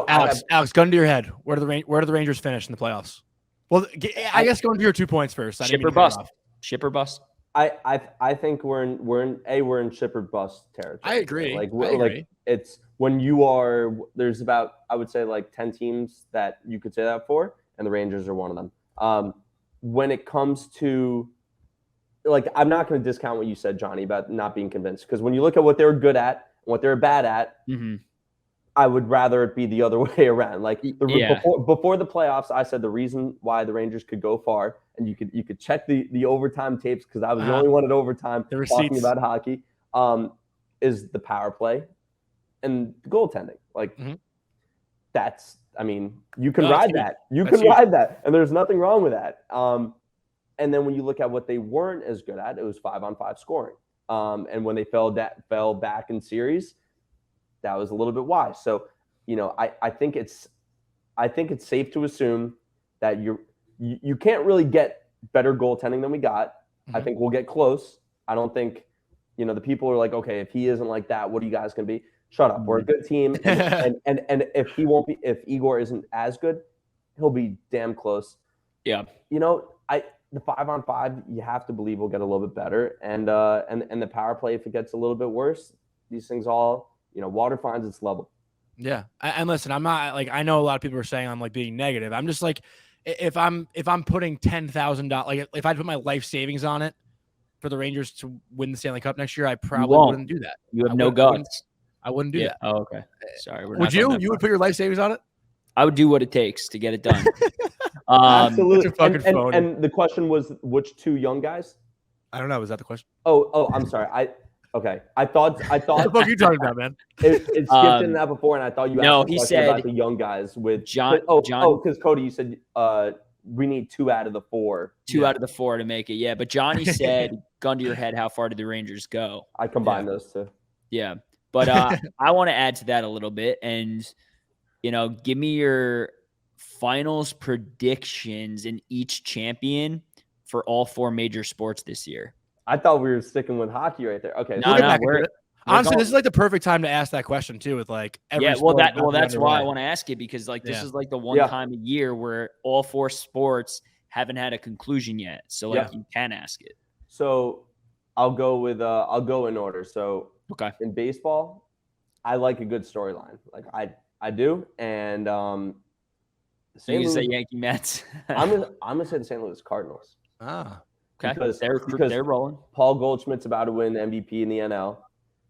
Alex, gun to your head. Where do the Rangers finish in the playoffs? Well, I guess going to your 2 points first. Ship or bust. Ship or bust. I think we're in ship or bust territory. I agree. Like it's when there's about, I would say, like 10 teams that you could say that for, and the Rangers are one of them. When it comes to, like, I'm not going to discount what you said, Johnny, about not being convinced, because when you look at what they're good at and what they're bad at, I would rather it be the other way around. Like before the playoffs, I said the reason why the Rangers could go far, and you could check the overtime tapes because I was the only one at overtime talking about hockey, is the power play and the goaltending. Like that's, I mean, you can ride that. You can ride that, and there's nothing wrong with that. And then when you look at what they weren't as good at, it was 5-on-5 scoring. And when they fell back in series, that was a little bit why. So, I think it's safe to assume that you can't really get better goaltending than we got. I think we'll get close. I don't think, the people are like, okay, if he isn't like that, what are you guys going to be? Shut up. We're a good team. And if if Igor isn't as good, he'll be damn close. Yeah. The 5-on-5, you have to believe will get a little bit better. And the power play, if it gets a little bit worse, these things all, water finds its level. Yeah. And listen, I'm not like, I know a lot of people are saying I'm like being negative. I'm just like, if I'm putting $10,000, like if I put my life savings on it for the Rangers to win the Stanley Cup next year, I probably wouldn't do that. You have no guts. I wouldn't do that. Oh, okay. Sorry. Would you? You would put your life savings on it? I would do what it takes to get it done. Absolutely. And the question was, which 2 young guys? I don't know. Was that the question? Oh, I'm sorry. I thought. What the fuck are you talking about, man? It skipped in that before, and I thought you asked no, a he question said about the young guys with John. Because Cody, you said we need 2 out of the 4. 2 out of the 4 to make it. Yeah, but Johnny said, gun to your head, how far did the Rangers go? I combined those 2. Yeah, but I want to add to that a little bit, and give me your finals predictions in each champion for all 4 major sports this year. I thought we were sticking with hockey right there. Okay, honestly, this is like the perfect time to ask that question too. With like every that's why I want to ask it, because like this is like the one time a year where all 4 sports haven't had a conclusion yet. So like you can ask it. So I'll go in order. So in baseball, I like a good storyline. Like I do, and so you say Yankee Mets. I'm gonna say the St. Louis Cardinals. Ah, okay. Because they're rolling. Paul Goldschmidt's about to win the MVP in the NL.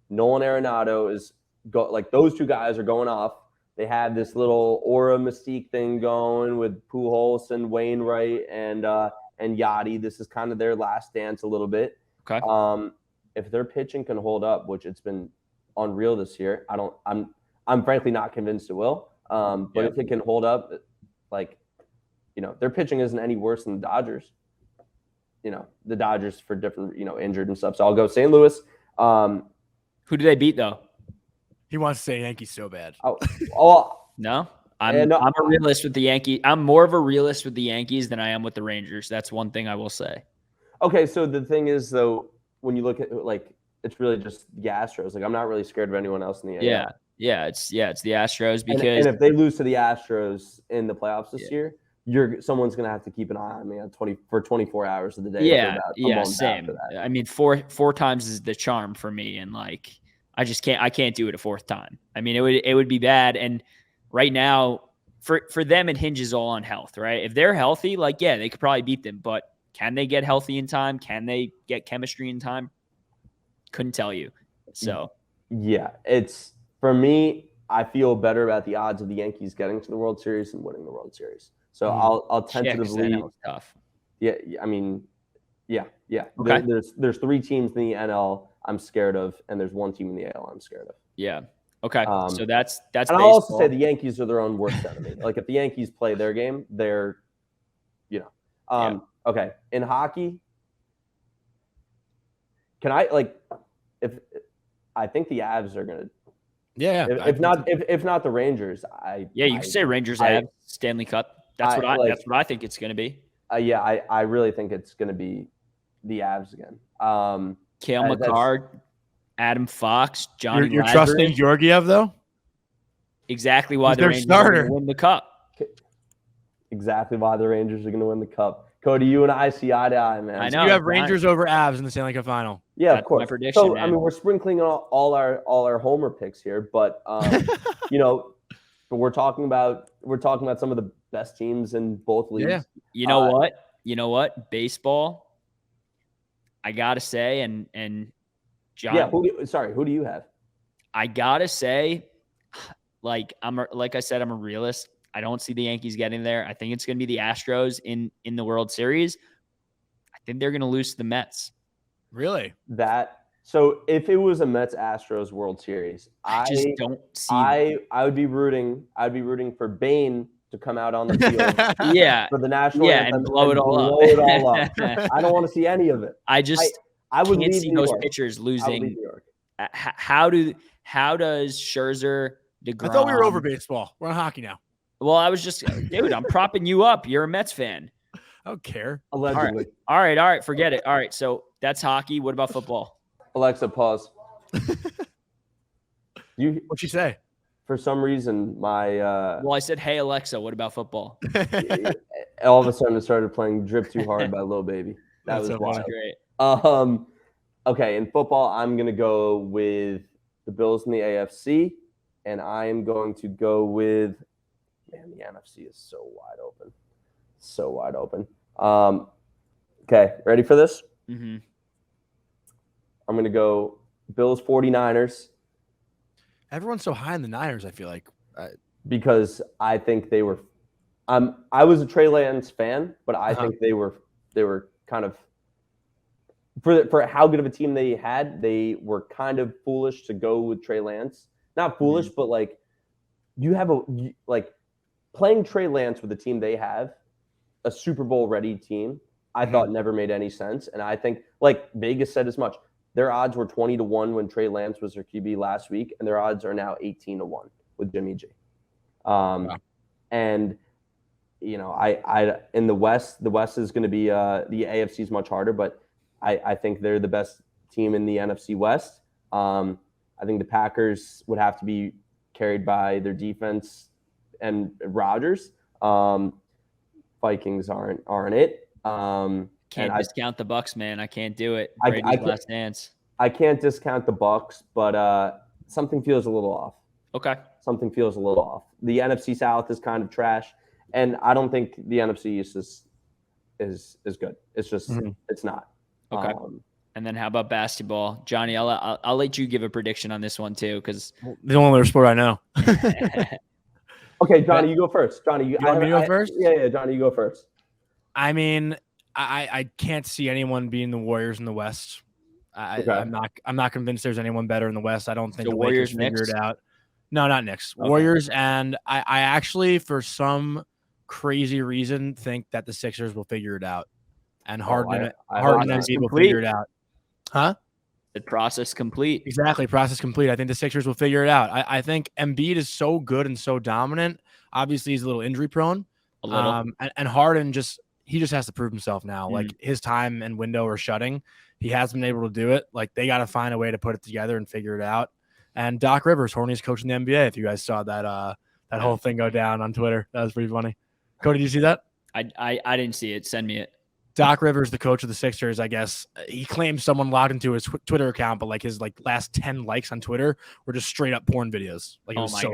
Nolan Arenado is like those 2 guys are going off. They have this little aura mystique thing going with Pujols and Wainwright and Yachty. This is kind of their last dance a little bit. Okay. If their pitching can hold up, which it's been unreal this year, I'm frankly not convinced it will. But if it can hold up, their pitching isn't any worse than the Dodgers. The Dodgers for different, injured and stuff. So I'll go St. Louis. Who do they beat though? He wants to say Yankees so bad. No. I'm a realist with the Yankees. I'm more of a realist with the Yankees than I am with the Rangers. That's one thing I will say. Okay, so the thing is though, when you look at it's really just the Astros. Like I'm not really scared of anyone else in the AL. Yeah, it's the Astros because and if they lose to the Astros in the playoffs this year, someone's gonna have to keep an eye on me for 24 hours of the day. Yeah, same. I mean, four times is the charm for me, and like I can't do it a 4th time. I mean, it would be bad. And right now, for them, it hinges all on health, right? If they're healthy, they could probably beat them, but can they get healthy in time? Can they get chemistry in time? Couldn't tell you. So it's for me. I feel better about the odds of the Yankees getting to the World Series and winning the World Series. So I'll tentatively. That was tough. Yeah, I mean, yeah. Okay. There's 3 teams in the NL I'm scared of, and there's 1 team in the AL I'm scared of. Yeah. Okay. So that's. And baseball. I'll also say the Yankees are their own worst enemy. Like if the Yankees play their game, they're, Okay. In hockey, can I if I think the Avs are gonna. Yeah. If not the Rangers, you can say Rangers have Stanley Cup. That's what I think it's going to be. I really think it's going to be the Avs again. Cale Makar, Adam Fox, Johnny. You're Lazarus. trusting Georgiev though. Exactly why the Rangers are going to win the Cup. Exactly why the Rangers are going to win the Cup. Cody, you and I see eye to eye, man. I know. You have Rangers over Avs in the Stanley Cup final. Yeah, of course. My prediction, so, man. I mean, we're sprinkling all our homer picks here, but but we're talking about some of the best teams in both leagues. Yeah. You know what? Baseball. I gotta say, and John. Yeah. Who do you have? I gotta say, like I said, I'm a realist. I don't see the Yankees getting there. I think it's going to be the Astros in the World Series. I think they're going to lose to the Mets. Really? So if it was a Mets-Astros World Series, I just don't see. I would be rooting for Bane to come out on the field. Yeah. For the national anthem and blow it all up. I don't want to see any of it. I would can't see those pitchers losing. How does Scherzer, DeGrom? I thought we were over baseball. We're on hockey now. Well, I was just, dude, I'm propping you up. You're a Mets fan. I don't care. Allegedly. All right. Forget it. All right. So That's hockey. What about football? Alexa, pause. What'd you say? For some reason, my Well, I said, hey, Alexa, what about football? all of a sudden it started playing "Drip Too Hard" by Lil Baby. That was so wild. Great. Okay, in football, I'm gonna go with the Bills in the AFC, and I am going to go with. Man, the NFC is so wide open. So wide open. Okay, ready for this? Mm-hmm. I'm going to go Bills 49ers. Everyone's so high in the Niners, I feel like. Because I think they were I was a Trey Lance fan, but I think they were kind of for how good of a team they had, they were kind of foolish to go with Trey Lance. Not foolish, but like you have playing Trey Lance with the team they have, a Super Bowl ready team, I thought never made any sense. And I think, like Vegas said as much, their odds were 20-1 when Trey Lance was their QB last week, and their odds are now 18-1 with Jimmy G. And you know, I in the West is going to be the AFC is much harder, but I think they're the best team in the NFC West. I think the Packers would have to be carried by their defense and Rodgers. Vikings aren't it. Can't discount the Bucks, man. I can't do it. I Brady's last dance. I can't discount the Bucks, but something feels a little off. Okay. Something feels a little off. The NFC South is kind of trash, and I don't think the NFC East is good. It's just it's not. Okay. And then how about basketball, Johnny? I'll let you give a prediction on this one too, because the only other sport I know. Okay, Johnny, you go first. Johnny, you want me to go first? Yeah, Johnny, you go first. I mean, I can't see anyone beating the Warriors in the West. I'm not convinced there's anyone better in the West. I don't think the Warriors figure it out. No, not Knicks. Okay. Warriors, and I actually, for some crazy reason, think that the Sixers will figure it out, and Harden and Embiid will figure it out. Huh? The process complete. Exactly, process complete. I think the Sixers will figure it out. I think Embiid is so good and so dominant. Obviously, he's a little injury prone. A little. And Harden just has to prove himself now. Like his time and window are shutting. He hasn't been able to do it. Like they got to find a way to put it together and figure it out. And Doc Rivers, horniest coach in the NBA. If you guys saw that whole thing go down on Twitter, that was pretty funny. Cody, did you see that? I didn't see it. Send me it. Doc Rivers, the coach of the Sixers, I guess he claims someone logged into his Twitter account, but like his last 10 likes on Twitter were just straight up porn videos. Like it was so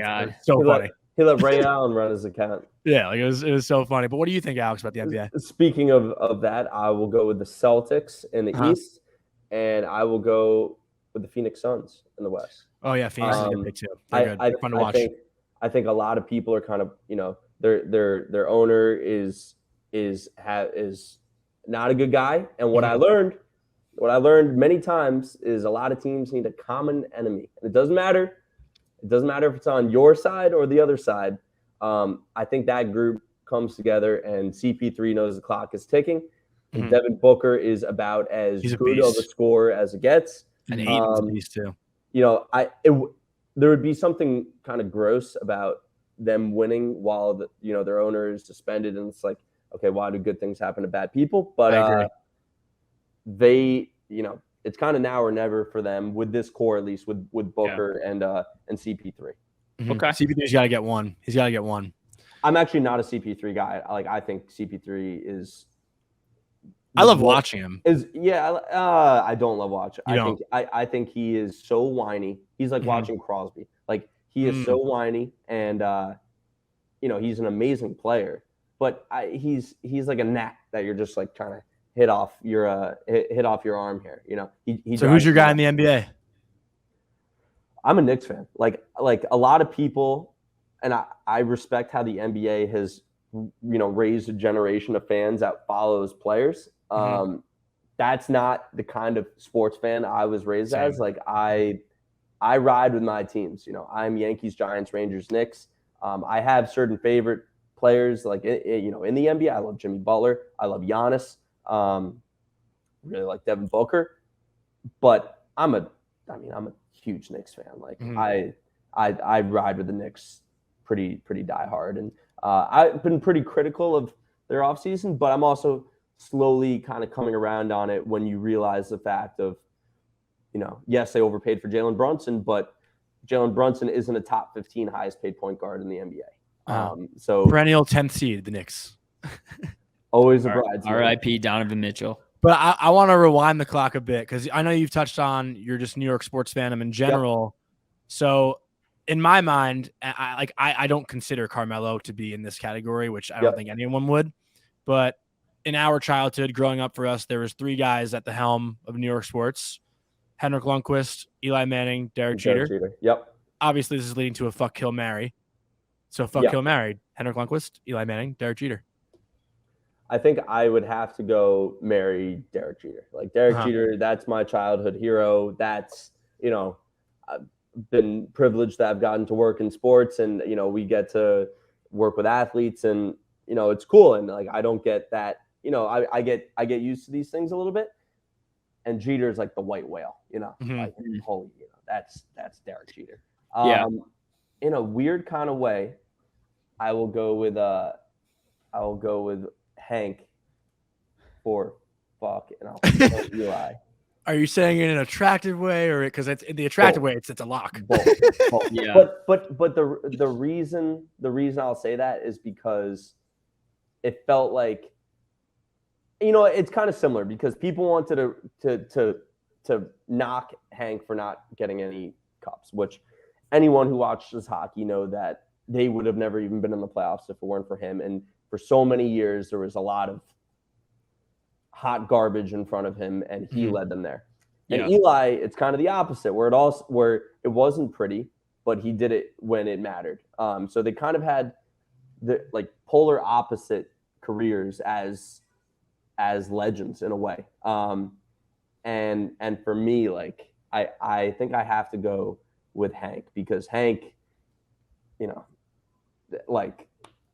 funny. He let Ray Allen run his account. Yeah, like it was so funny. But what do you think, Alex, about the NBA? Speaking of that, I will go with the Celtics in the East, and I will go with the Phoenix Suns in the West. Oh yeah, Phoenix is a good pick too. They're fun to watch. I think a lot of people are kind of, you know, their owner is not a good guy. And what I learned many times is a lot of teams need a common enemy. And it doesn't matter. It doesn't matter if it's on your side or the other side. I think that group comes together, and CP3 knows the clock is ticking. And Devin Booker is about as good of a scorer as it gets. And Aiden's a beast too. You know, there would be something kind of gross about them winning while their owner is suspended, and it's like, okay, why do good things happen to bad people? But they, you know, it's kind of now or never for them with this core, at least with Booker and CP3. Okay, CP3's got to get one. He's got to get one. I'm actually not a CP3 guy. I think CP3 is. I love watching him. I don't love watching. I think he is so whiny. He's like watching Crosby. Like he is so whiny, and he's an amazing player. But he's like a gnat that you're just like trying to hit off your arm here. You know. So who's your guy in the NBA? I'm a Knicks fan. Like a lot of people, and I respect how the NBA has raised a generation of fans that follows players. That's not the kind of sports fan I was raised as. Like I ride with my teams. You know, I'm Yankees, Giants, Rangers, Knicks. I have certain favorite players like in the NBA. I love Jimmy Butler. I love Giannis. Really like Devin Booker. But I'm a huge Knicks fan. Like I ride with the Knicks pretty diehard, and I've been pretty critical of their offseason, but I'm also slowly kind of coming around on it when you realize the fact of, yes, they overpaid for Jalen Brunson, but Jalen Brunson isn't a top 15 highest paid point guard in the NBA. So perennial 10th seed, the Knicks. Always a bridesmaid. R.I.P. Donovan Mitchell. But I want to rewind the clock a bit because I know you've touched on you're just New York sports fandom in general. Yep. So in my mind, I don't consider Carmelo to be in this category, which I don't think anyone would. But in our childhood, growing up for us, there was 3 guys at the helm of New York sports: Henrik Lundqvist, Eli Manning, Derek Jeter. Yep. Obviously, this is leading to a fuck, kill, marry. So fuck, kill, marry: Henrik Lundqvist, Eli Manning, Derek Jeter. I think I would have to go marry Derek Jeter. Like Derek Jeter, that's my childhood hero. That's, I've been privileged that I've gotten to work in sports, and, we get to work with athletes, and, it's cool. And like, I don't get that, I get used to these things a little bit. And Jeter is like the white whale, like, holy, that's Derek Jeter. In a weird kind of way, I will go with Hank for fuck, and I'll go Eli. Are you saying it in an attractive way, or because it's in the attractive way, it's a lock? Both. Yeah. But the reason I'll say that is because it felt like, it's kind of similar because people wanted to knock Hank for not getting any cups, which anyone who watches hockey know that they would have never even been in the playoffs if it weren't for him. And for so many years, there was a lot of hot garbage in front of him, and he led them there. And Eli, it's kind of the opposite, where it wasn't pretty, but he did it when it mattered. So they kind of had the polar opposite careers as legends in a way. And for me, I think I have to go with Hank, because Hank,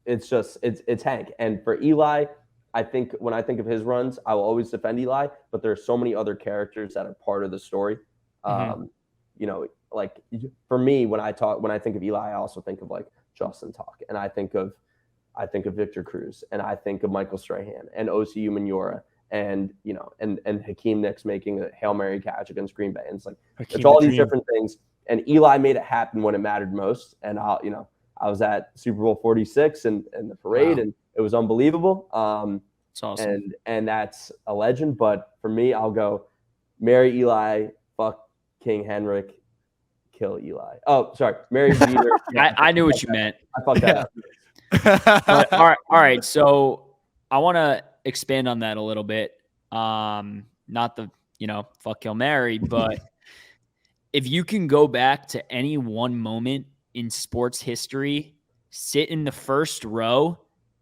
it's Hank. And for Eli, I think when I think of his runs, I will always defend Eli, but there are so many other characters that are part of the story. For me, when I think of Eli, I also think of Justin Tuck, and I think of Victor Cruz, and I think of Michael Strahan and Osi Umenyiora, and and Hakeem Nicks making a Hail Mary catch against Green Bay. And it's all these different things. And Eli made it happen when it mattered most. And I was at Super Bowl 46 and the parade, and it was unbelievable. It's awesome. And that's a legend. But for me, I'll go marry Eli, fuck King Henrik, kill Eli. Oh, sorry, marry Jeter. I knew what you meant. I fucked that up. But, all right. So I want to expand on that a little bit. Not the fuck, kill, marry, but if you can go back to any one moment in sports history, sit in the first row,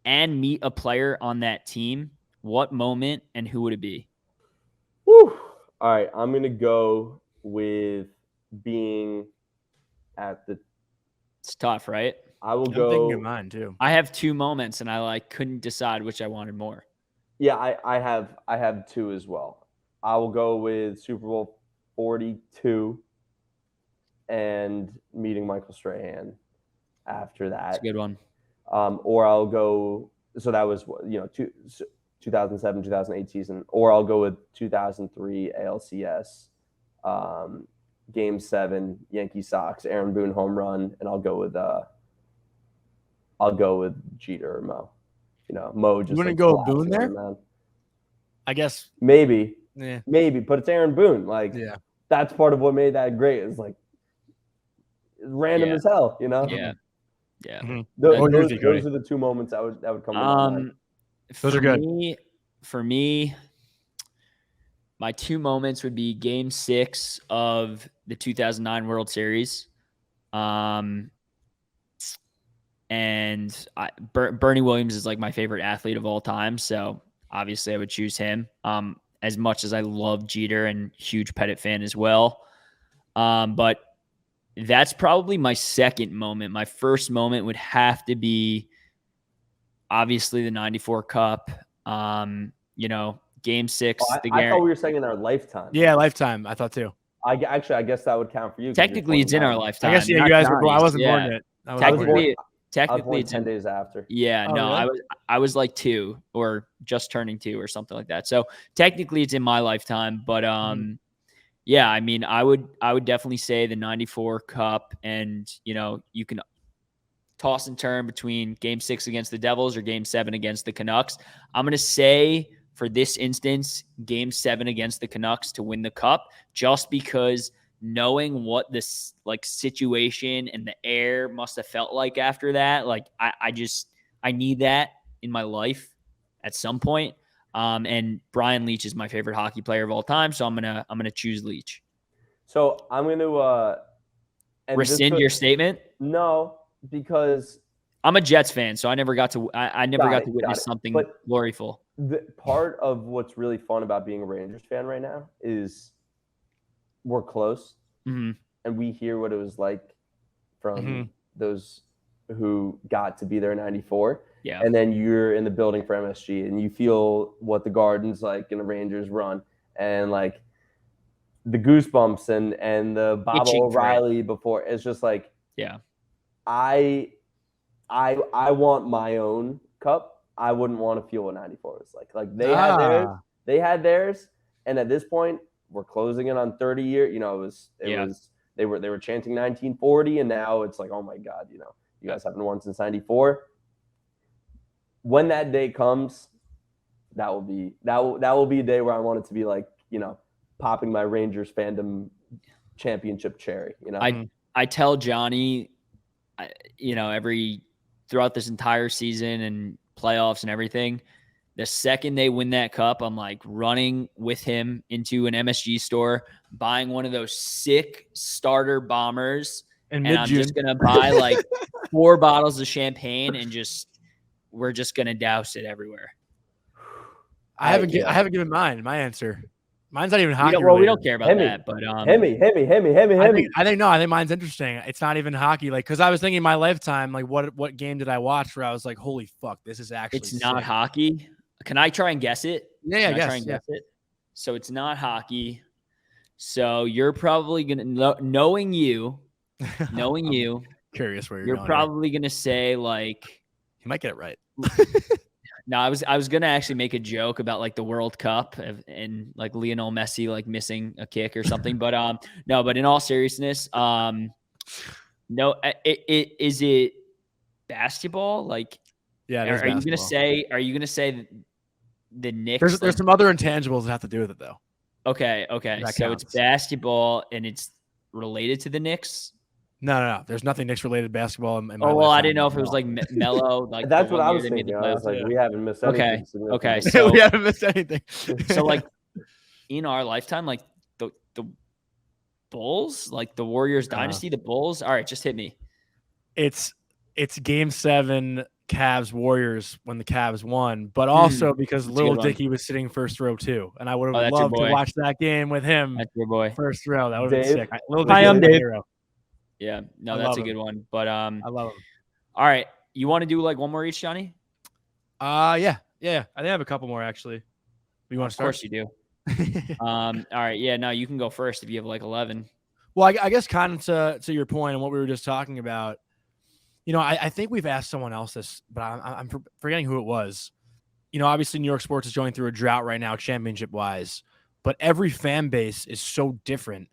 and meet a player on that team, what moment and who would it be? Whew. All right, I'm going to go with being at the... It's tough, right? I'm thinking of mine too. I have 2 moments, and I couldn't decide which I wanted more. Yeah, I have 2 as well. I will go with Super Bowl 42 and meeting Michael Strahan after that. That's a good one. Or I'll go, so that was 2007, 2008 season, or I'll go with 2003 ALCS, Game 7, Yankee Sox, Aaron Boone home run, and I'll go with Jeter or Mo. Mo just... You wouldn't go Boone there? Man. I guess maybe, but it's Aaron Boone. That's part of what made that great. Is random as hell, Yeah. Mm-hmm. Those are the 2 moments that would come to mind. Those are good. For me, my 2 moments would be Game 6 of the 2009 World Series. And Bernie Williams is my favorite athlete of all time. So obviously I would choose him. As much as I love Jeter and huge Pettit fan as well. But that's probably my second moment. My first moment would have to be obviously the 94 Cup. Game 6. I thought we were saying in our lifetime. Yeah, lifetime. I thought too. I guess that would count for you. Technically, it's in our lifetime. I guess you guys were. I wasn't born yet. Technically, Technically, it's 10 days after. Yeah, Oh, no, really? I was like 2 or just turning 2 or something like that. So technically, it's in my lifetime. But yeah, I mean, I would definitely say the '94 Cup, and you can toss and turn between Game 6 against the Devils or Game 7 against the Canucks. I'm gonna say for this instance, Game 7 against the Canucks to win the Cup, just because knowing what this situation and the air must have felt like after that, I need that in my life at some point. And Brian Leetch is my favorite hockey player of all time, so I'm gonna choose Leetch. So I'm going to rescind your statement. No, because I'm a Jets fan, so I never got to witness something gloriful. The part of what's really fun about being a Rangers fan right now is we're close, and we hear what it was like from those who got to be there in '94. Yeah. And then you're in the building for MSG, and you feel what the Garden's like in the Rangers run, and like the goosebumps and the Bob O'Reilly before. It's just like, yeah, I want my own cup. I wouldn't want to feel what '94 was like. Like they had theirs, and at this point, we're closing in on 30 years. They were chanting 1940, and now it's like, oh my God, you guys haven't won since '94. When that day comes, that will be a day where I want it to be like, popping my Rangers fandom championship cherry. I tell Jonny, throughout this entire season and playoffs and everything, the second they win that cup, I'm like running with him into an MSG store, buying one of those sick starter bombers, and I'm just gonna buy like 4 bottles of champagne and we're just gonna douse it everywhere. I haven't given my answer. Mine's not even hockey. We don't care about that, but Hemi. I think mine's interesting. It's not even hockey, because I was thinking in my lifetime, like what game did I watch where I was like, holy fuck, this is actually it's not hockey. Can I try and guess it? Yeah, guess it. So it's not hockey. So you're probably gonna knowing you, curious where you're probably gonna say like you might get it right. No, I was gonna actually make a joke about like the World Cup and like Lionel Messi like missing a kick or something, but no. But in all seriousness, no. Is it basketball? Like, yeah. Are you gonna say? Are you gonna say the Knicks? There's some other intangibles that have to do with it though. Okay. So it's basketball and it's related to the Knicks. No. There's nothing Knicks related basketball. I didn't know if it was like Melo. Like that's what I was thinking. I was like, we haven't missed anything. Okay. So we haven't missed anything. So like in our lifetime, like the Bulls, like the Warriors dynasty, the Bulls. All right, just hit me. It's Game 7 Cavs Warriors when the Cavs won, but also because Little Dicky was sitting first row too, and I would have loved to watch that game with him. That's your boy. First row. That would have been sick. Hi, I'm Dave. Yeah, no, that's a good one. But I love him. All right, you want to do like one more each, Jonny? Yeah. I think I have a couple more actually. You want to start? Of course you do. All right, yeah. No, you can go first if you have like 11. Well, I guess kind of to your point and what we were just talking about. I think we've asked someone else this, but I'm forgetting who it was. Obviously New York sports is going through a drought right now, championship wise, but every fan base is so different.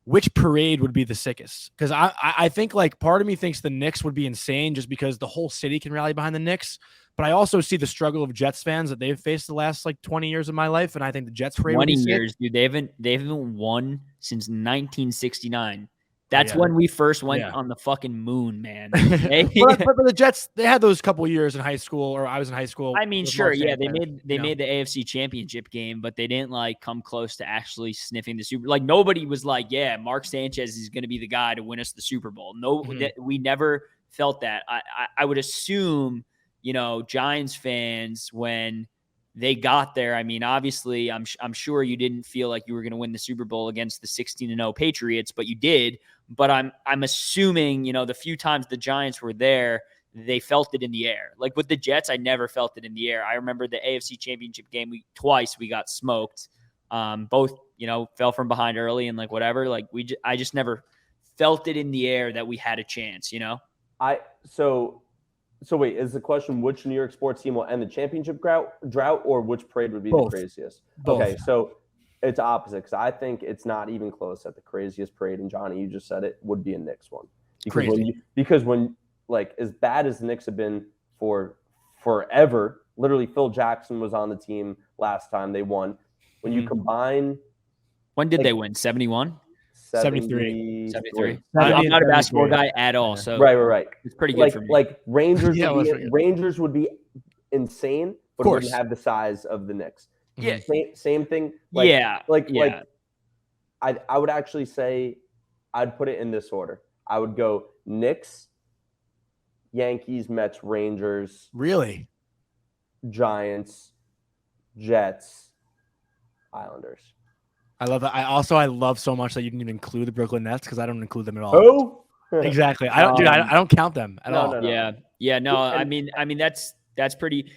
Which parade would be the sickest? Because I think like part of me thinks the Knicks would be insane just because the whole city can rally behind the Knicks. But I also see the struggle of Jets fans that they've faced the last like 20 years of my life, and I think the Jets parade 20 would be years, sick. dude. They haven't won since 1969. That's when we first went on the fucking moon, man. but the Jets, they had those couple years in high school, or I was in high school. I mean, sure, yeah, they made the AFC Championship game, but they didn't like come close to actually sniffing the Super. Like nobody was like, yeah, Mark Sanchez is going to be the guy to win us the Super Bowl. No, we never felt that. I would assume, Giants fans when they got there. I mean, obviously, I'm sure you didn't feel like you were going to win the Super Bowl against the 16-0 Patriots, but you did. But I'm assuming, the few times the Giants were there, they felt it in the air. Like with the Jets, I never felt it in the air. I remember the AFC Championship game. Twice we got smoked. Both, fell from behind early and like whatever. Like I just never felt it in the air that we had a chance. So So wait, is the question which New York sports team will end the championship drought, or which parade would be the craziest? Both. Okay, so it's opposite because I think it's not even close that the craziest parade, and Johnny, you just said it, would be a Knicks one. Because when like as bad as the Knicks have been for forever, literally Phil Jackson was on the team last time they won. When you combine, when did they win? 71? 73. 73. I'm not a basketball guy at all, so right. It's pretty good for me. Like Rangers, Yeah, Rangers would be insane, but Of course. wouldn't have the size of the Knicks. Yeah. Same thing. Yeah. Like I would actually say I'd put it in this order. I would go Knicks, Yankees, Mets, Rangers, Really? Giants, Jets, Islanders. I love that. I love so much that you didn't even include the Brooklyn Nets because I don't include them at all. Oh, Exactly. I don't count them at all. No. Yeah. No. I mean that's pretty.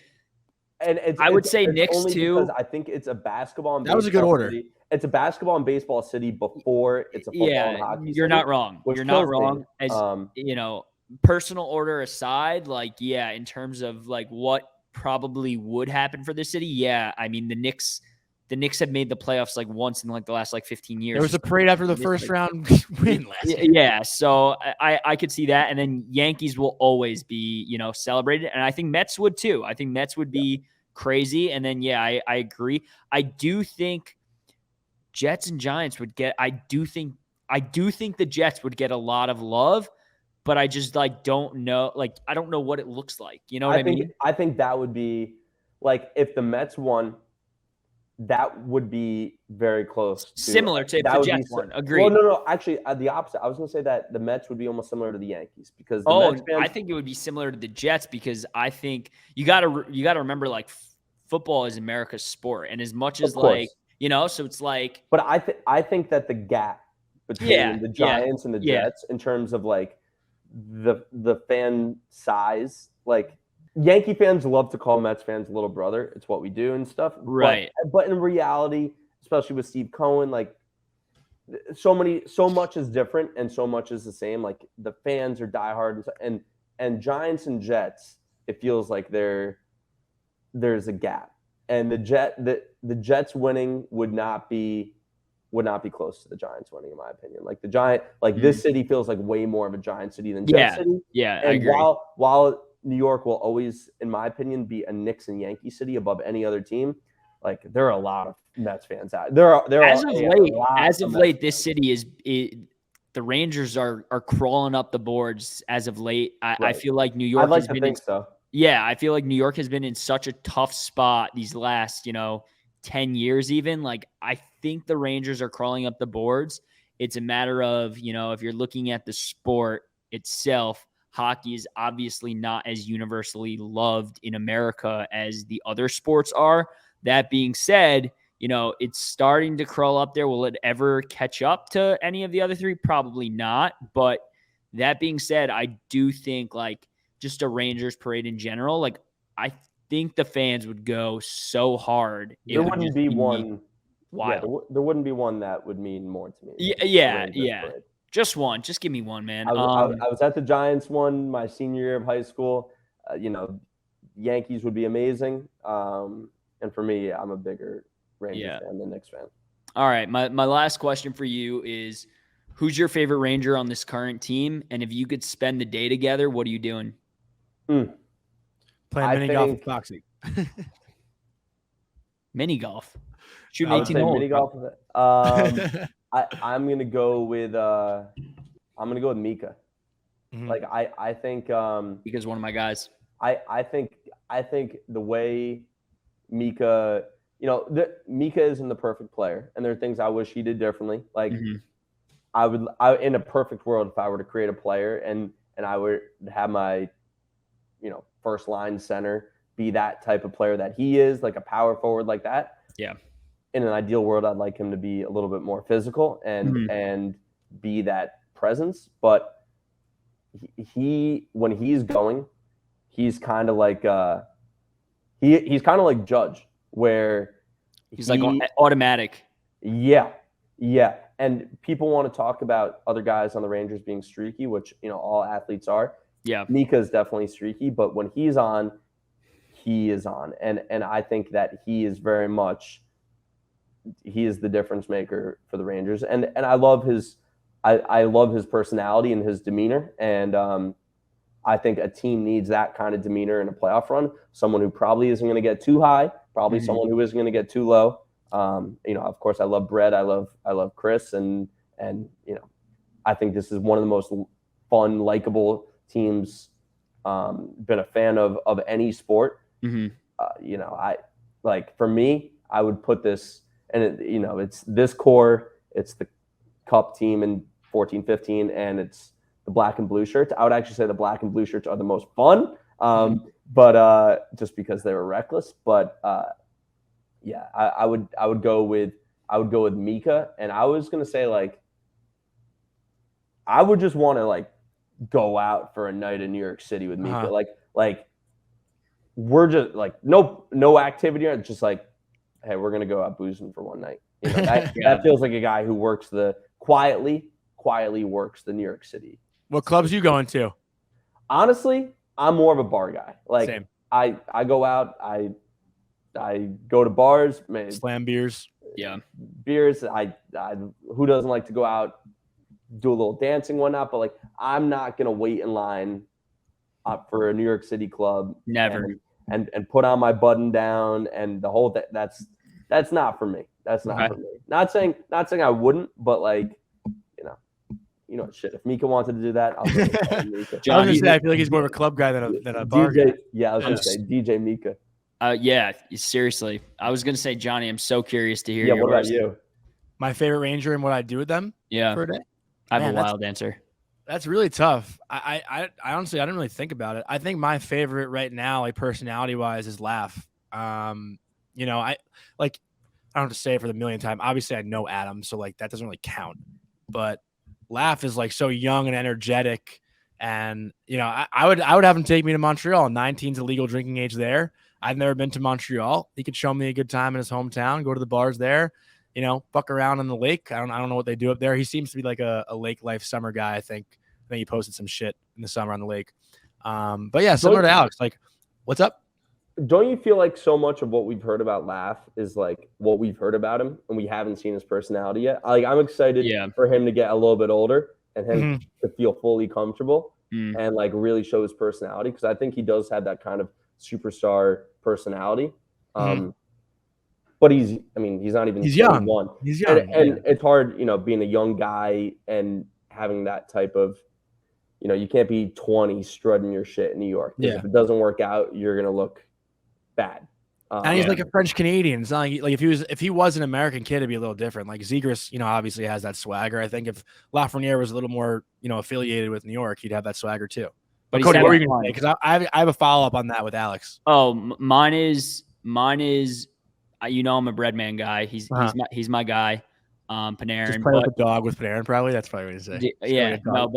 And I would say it's Knicks only too. because I think it's a basketball and That was a good baseball order. city. It's a basketball and baseball city before it's a football and hockey city. You're not wrong. which You're not kills me. wrong. As personal order aside, in terms of what probably would happen for the city, I mean the Knicks have made the playoffs once in the last 15 years. There was a parade after the first round win last year. Yeah, so I could see that, and then Yankees will always be celebrated, and I think Mets would too. I think Mets would be crazy, and then I agree. I do think Jets and Giants would get. I do think the Jets would get a lot of love, but I just don't know. I don't know what it looks like. You know what I mean? I think that would be if the Mets won. That would be very close. Similar to the Jets one. Agreed. Well, no. Actually, the opposite. I was going to say that the Mets would be almost similar to the Yankees because I think it would be similar to the Jets because I think you got to remember football is America's sport, and as much as so it's But I think that the gap between the Giants and the Jets in terms of the fan size, Yankee fans love to call Mets fans little brother. It's what we do and stuff. Right. But in reality, especially with Steve Cohen, so much is different and so much is the same. The fans are diehard and Giants and Jets, it feels like there's a gap. And the Jets winning would not be close to the Giants winning, in my opinion. This city feels like way more of a Giant city than Jet City. Yeah, and I agree. While New York will always, in my opinion, be a Knicks and Yankee city above any other team. There are a lot of Mets fans out there. As of late, this city the Rangers are crawling up the boards as of late. I feel like New York. I'd like to think so. Yeah, I feel like New York has been in such a tough spot these last 10 years. Even I think the Rangers are crawling up the boards. It's a matter of if you're looking at the sport itself. Hockey is obviously not as universally loved in America as the other sports are. That being said, it's starting to crawl up there. Will it ever catch up to any of the other three? Probably not. But that being said, I do think just a Rangers parade in general, I think the fans would go so hard. There wouldn't be one. Wild. Yeah, there wouldn't be one that would mean more to me. Yeah. Parade. Just one. Just give me one, man. I was at the Giants one my senior year of high school. Yankees would be amazing. And for me, I'm a bigger Rangers fan than Knicks fan. All right. My last question for you is, who's your favorite Ranger on this current team? And if you could spend the day together, what are you doing? Playing mini golf with Foxy. Mini golf. Shooting 18 holes. Mini golf with it. I'm gonna go with Mika. Mm-hmm. I think because one of my guys. I think the way Mika, Mika isn't the perfect player, and there are things I wish he did differently. I would in a perfect world, if I were to create a player and I would have my first line center be that type of player that he is, a power forward like that. Yeah. In an ideal world, I'd like him to be a little bit more physical and be that presence. But when he's going, he's kind of like he's kind of like Judge, where he's automatic. Yeah. And people want to talk about other guys on the Rangers being streaky, which all athletes are. Yeah. Mika is definitely streaky, but when he's on, he is on. And I think that he is very much he is the difference maker for the Rangers. And I love his personality and his demeanor. And I think a team needs that kind of demeanor in a playoff run. Someone who probably isn't going to get too high, probably someone who isn't going to get too low. Of course, I love Brett. I love Chris, and I think this is one of the most fun, likable teams. Been a fan of any sport. For me, I would put this, and it's this core. It's the Cup team in 14-15, and it's the black and blue shirts. I would actually say the black and blue shirts are the most fun, but just because they were reckless. But I would go with Mika, and I was gonna say I would just want to go out for a night in New York City with Mika. We're just no activity. It's just hey, we're gonna go out boozing for one night. That feels like a guy who works quietly works the New York City. What clubs you going to? Honestly, I'm more of a bar guy. Same. I go out. I go to bars. Man, slam beers. Yeah, beers. I who doesn't like to go out, do a little dancing, whatnot. But I'm not gonna wait in line for a New York City club. Never. And put on my button down and the whole that's not for me. That's not for me. Not saying I wouldn't, but shit. If Mika wanted to do that, I'll do it. I was gonna say I feel like he's more of a club guy than a bar guy. Yeah, I was gonna say DJ Mika. Yeah, seriously. I was gonna say, Johnny, I'm so curious to hear yours. What about you? My favorite Ranger and what I do with them. Yeah, for a day. I have a wild answer. That's really tough. I honestly I didn't really think about it. I think my favorite right now, personality wise, is Laugh. I don't have to say it for the millionth time. Obviously, I know Adam, so that doesn't really count. But Laugh is so young and energetic, and I would have him take me to Montreal. 19's the legal drinking age there. I've never been to Montreal. He could show me a good time in his hometown. Go to the bars there. Fuck around on the lake. I don't know what they do up there. He seems to be a lake life summer guy. I think he posted some shit in the summer on the lake. But yeah, similar to Alex. What's up? Don't you feel like so much of what we've heard about Laugh is what we've heard about him, and we haven't seen his personality yet? I'm excited for him to get a little bit older and him to feel fully comfortable and really show his personality, because I think he does have that kind of superstar personality. But he's not even he's 21. Young. He's young. And it's hard, being a young guy and having that type of, you can't be 20 strutting your shit in New York. Because if it doesn't work out, you're going to look bad. And he's a French Canadian. It's not if he was an American kid, it'd be a little different. Zegras, obviously has that swagger. I think if Lafreniere was a little more, affiliated with New York, he'd have that swagger too. But Cody, what were you going to say? Because I have a follow up on that with Alex. Oh, mine is. I'm a Breadman guy. He's my guy. Panarin. Just play with the dog with Panarin, probably. That's probably what you say. Yeah, no,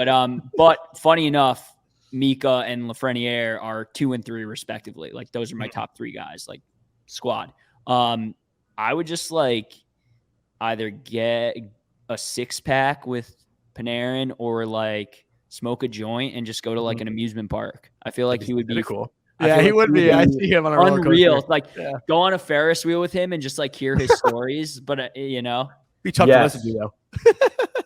but funny enough, Mika and Lafreniere are 2 and 3 respectively. Those are my top 3 guys, squad. I would just either get a 6-pack with Panarin or smoke a joint and just go to an amusement park. I feel like he would be cool. Yeah, he would be. I see him on a roller coaster. Go on a Ferris wheel with him and just hear his stories. But be tough to listen to though.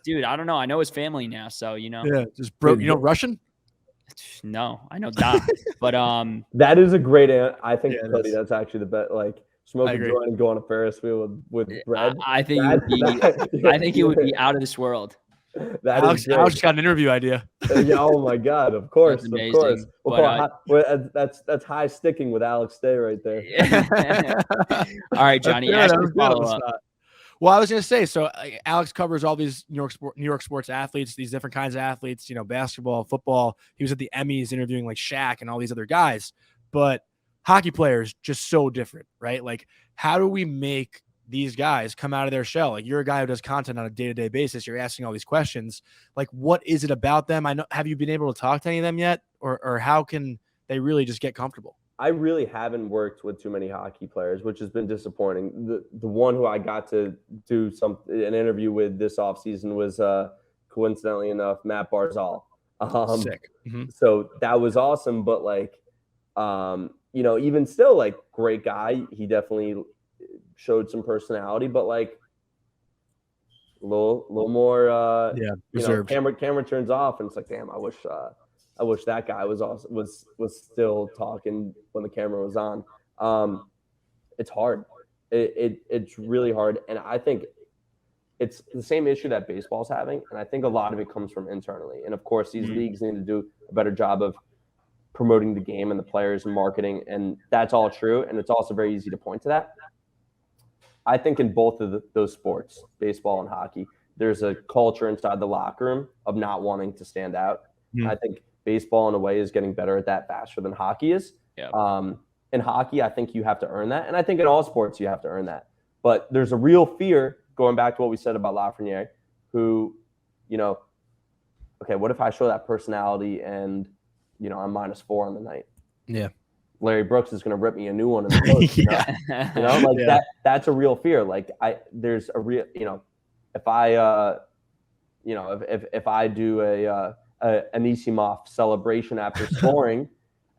Dude, I don't know. I know his family now, so Yeah, just broke. Russian? No, I know that. But that is a great. I think Cody, that's actually the best. Smoke a joint and go on a Ferris wheel with bread. I think it would be out of this world. Alex got an interview idea. Oh my God! Of course, of course. That's high sticking with Alex Day right there. All right, Johnny. Follow up. Well, I was going to say, so Alex covers all these New York sports athletes, these different kinds of athletes. Basketball, football. He was at the Emmys interviewing Shaq and all these other guys. But hockey players just so different, right? How do we make these guys come out of their shell? You're a guy who does content on a day-to-day basis. You're asking all these questions. What is it about them? Have you been able to talk to any of them yet? Or how can they really just get comfortable? I really haven't worked with too many hockey players, which has been disappointing. The one who I got to do an interview with this offseason was, coincidentally enough, Matt Barzal. Sick. So that was awesome. But like, even still, like, great guy. He definitely showed some personality, but like a little more, reserved. Camera turns off, and it's like, damn, I wish that guy was still talking when the camera was on. It's hard. It's really hard, and I think it's the same issue that baseball's having, and I think a lot of it comes from internally. And of course, these leagues need to do a better job of promoting the game and the players and marketing, and that's all true. And it's also very easy to point to that. I think in both of those sports, baseball and hockey, there's a culture inside the locker room of not wanting to stand out. I think baseball in a way is getting better at that faster than hockey is. Yeah. In hockey, I think you have to earn that. And I think in all sports, you have to earn that. But there's a real fear, going back to what we said about Lafreniere, who, okay, what if I show that personality and, I'm -4 on the night? Yeah. Larry Brooks is going to rip me a new one in the post. That's a real fear. Like there's a real, if I, if I do an Anisimov celebration after scoring,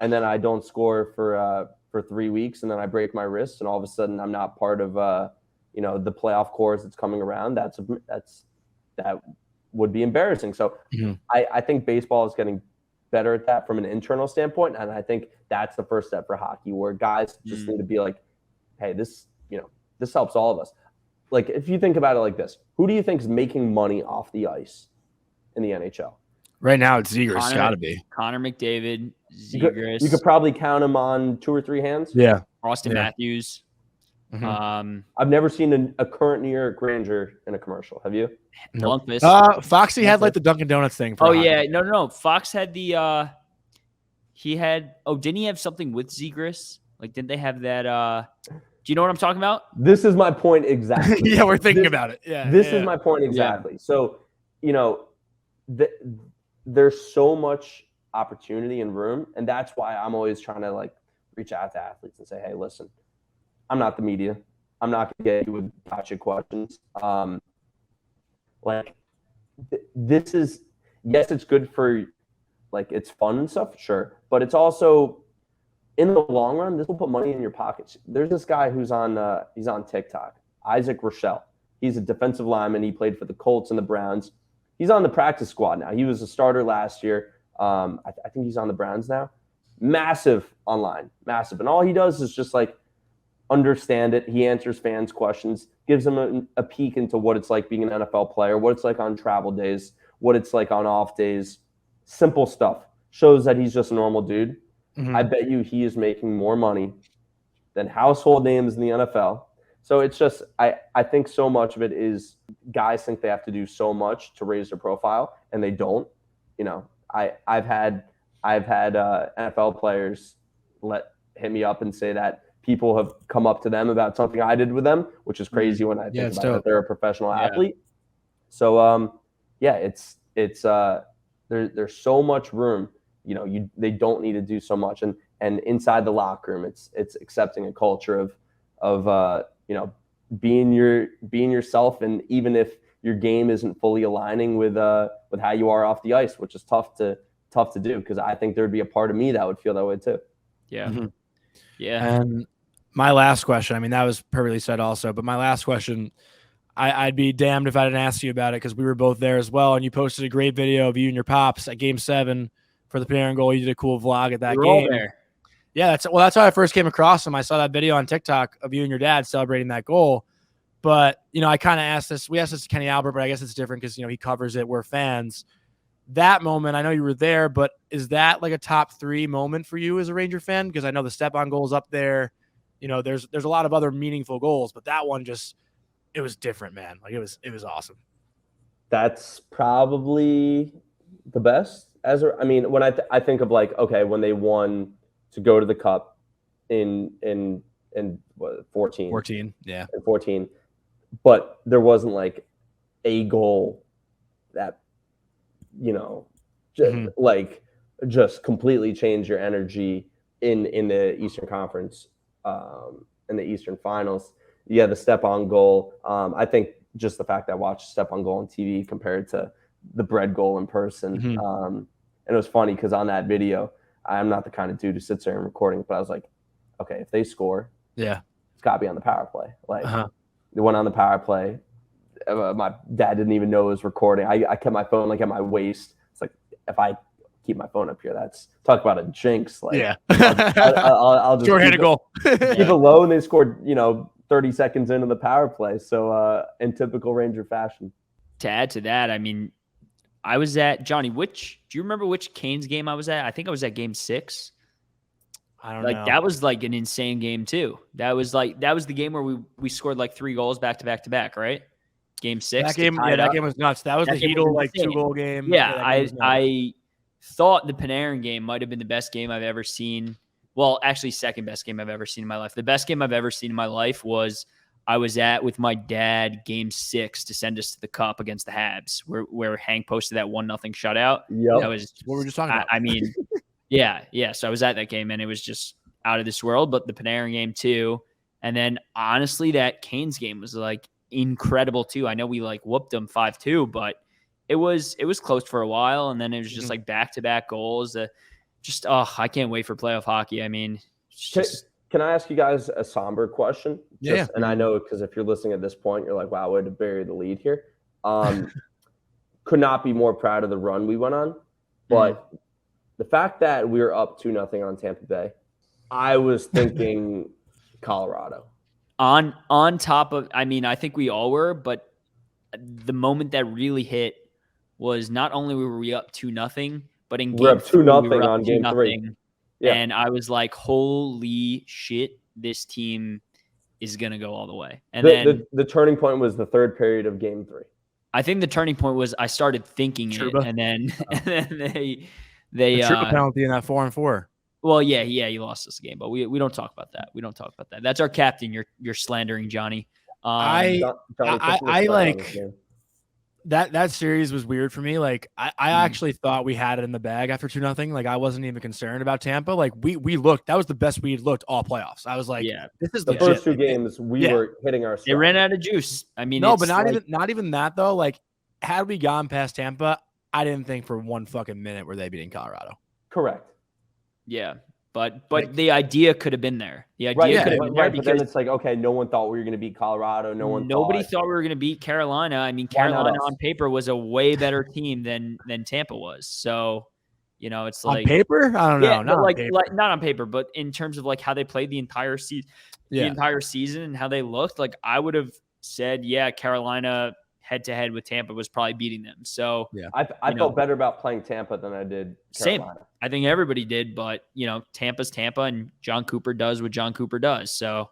and then I don't score for 3 weeks, and then I break my wrist, and all of a sudden I'm not part of, the playoff course that's coming around. That would be embarrassing. So I think baseball is getting better at that from an internal standpoint, and I think that's the first step for hockey, where guys just need to be like, hey, this helps all of us. Like, if you think about it like this, who do you think is making money off the ice in the NHL? Right now, it's Zegras. It's got to be Connor McDavid, Zegras. You could probably count him on 2 or 3 hands. Yeah. Austin Matthews. I've never seen a current New York Ranger in a commercial. Have you? Nope. Foxy had like the Dunkin' Donuts thing. No. Fox had the. Didn't he have something with Zegras? Like, didn't they have that? Do you know what I'm talking about? This is my point exactly. Yeah, we're thinking about it. Yeah. This is my point exactly. Yeah. So, there's so much opportunity and room, and that's why I'm always trying to like reach out to athletes and say, hey, listen, I'm not the media. I'm not going to get you with gotcha questions. This is, yes, it's good for, like, it's fun and stuff, sure. But it's also, in the long run, this will put money in your pockets. There's this guy who's he's on TikTok, Isaac Rochelle. He's a defensive lineman. He played for the Colts and the Browns. He's on the practice squad now. He was a starter last year. I think he's on the Browns now. Massive online, massive. And all he does is just like understand it. He answers fans' questions, gives them a peek into what it's like being an NFL player, what it's like on travel days, what it's like on off days. Simple stuff. Shows that he's just a normal dude. I bet you he is making more money than household names in the NFL. So it's just, I think so much of it is guys think they have to do so much to raise their profile, and they don't. I've had NFL players hit me up and say that people have come up to them about something I did with them, which is crazy when I think about it. They're a professional athlete. So there's so much room. They don't need to do so much, and inside the locker room, it's accepting a culture of being yourself, and even if your game isn't fully aligning with how you are off the ice, which is tough to do, because I think there'd be a part of me that would feel that way too. Yeah. Yeah. And my last question, I mean, that was perfectly said also, but my last question, I'd be damned if I didn't ask you about it, because we were both there as well, and you posted a great video of you and your pops at Game 7 for the parent goal. You did a cool vlog at that game. All there. Yeah, that's how I first came across him. I saw that video on TikTok of you and your dad celebrating that goal. But, I kind of asked this. We asked this to Kenny Albert, but I guess it's different because, he covers it. We're fans. That moment, I know you were there, but is that like a top 3 moment for you as a Ranger fan? Because I know the step-on goal's up there. There's a lot of other meaningful goals, but that one it was different, man. Like, it was awesome. That's probably the best. When I think of, like, okay, when they won to go to the Cup in 14. 14, yeah. In 14. But there wasn't like a goal that, just completely changed your energy in the Eastern Conference, in the Eastern Finals. Yeah, the step-on goal. I think just the fact that I watched step-on goal on TV compared to the bread goal in person, And it was funny because on that video, I'm not the kind of dude who sits there and recording, but I was like, okay, if they score, Yeah. it's got to be on the power play. Like, they went on the power play. My dad didn't even know it was recording. I kept my phone like at my waist. It's like, if I keep my phone up here, that's talk about a jinx. Like, Yeah. I'll just short-handed goal. keep it low, and they scored, 30 seconds into the power play. So in typical Ranger fashion. To add to that, I mean, I was at Jonny. Do you remember which Canes game I was at? I think I was at game 6. I don't know. That was like an insane game too. That was the game where we scored like 3 goals back to back, right? Game 6. That game was nuts. That was the Heedle like 2-goal game. Yeah, I thought the Panarin game might have been the best game I've ever seen. Well, actually, second best game I've ever seen in my life. The best game I've ever seen in my life was I was at with my dad game 6 to send us to the Cup against the Habs, where Hank posted that 1-0 shutout. Yep. That was what we were just talking about. I mean, yeah. So I was at that game, and it was just out of this world. But the Panarin game too, and then honestly, that Canes game was like incredible too. I know we like whooped them 5-2, but it was close for a while, and then it was just like back-to-back goals. I can't wait for playoff hockey. I mean, can I ask you guys a somber question? Yeah. And I know, because if you're listening at this point, you're like, wow, way to bury the lead here. Could not be more proud of the run we went on. But the fact that we were up 2-0 on Tampa Bay, I was thinking Colorado. On top of, I mean, I think we all were, but the moment that really hit was not only were we up 2-0, but in we're game up 2-0 on game 2-0. 3. Yeah. And I was like, holy shit, this team is going to go all the way. And then the turning point was the third period of game 3. I think the turning point was I started thinking Trouba. it, and then they the Trouba penalty in that 4-on-4. Well, yeah, he lost us a game, but we don't talk about that. We don't talk about that. That's our captain. You're slandering Jonny. I like that series was weird for me. Like I actually thought we had it in the bag after 2-0. Like I wasn't even concerned about Tampa. Like we looked, that was the best we had looked all playoffs. I was like, this is the legit. first 2 games we were hitting our stride. They ran out of juice. I mean, no, but not even that though. Like had we gone past Tampa, I didn't think for one fucking minute were they beating Colorado. Correct. Yeah. But the idea could have been there. The idea could have been there because then it's like, okay, no one thought we were going to beat Colorado. Nobody thought we were going to beat Carolina. I mean, Carolina on paper was a way better team than Tampa was. So, it's like on paper. I don't know. Yeah, not not on paper, but in terms of like how they played the entire season, and how they looked. Like I would have said, Carolina head-to-head with Tampa was probably beating them. So I felt better about playing Tampa than I did Carolina. Same. I think everybody did, but Tampa's Tampa, and John Cooper does what John Cooper does. So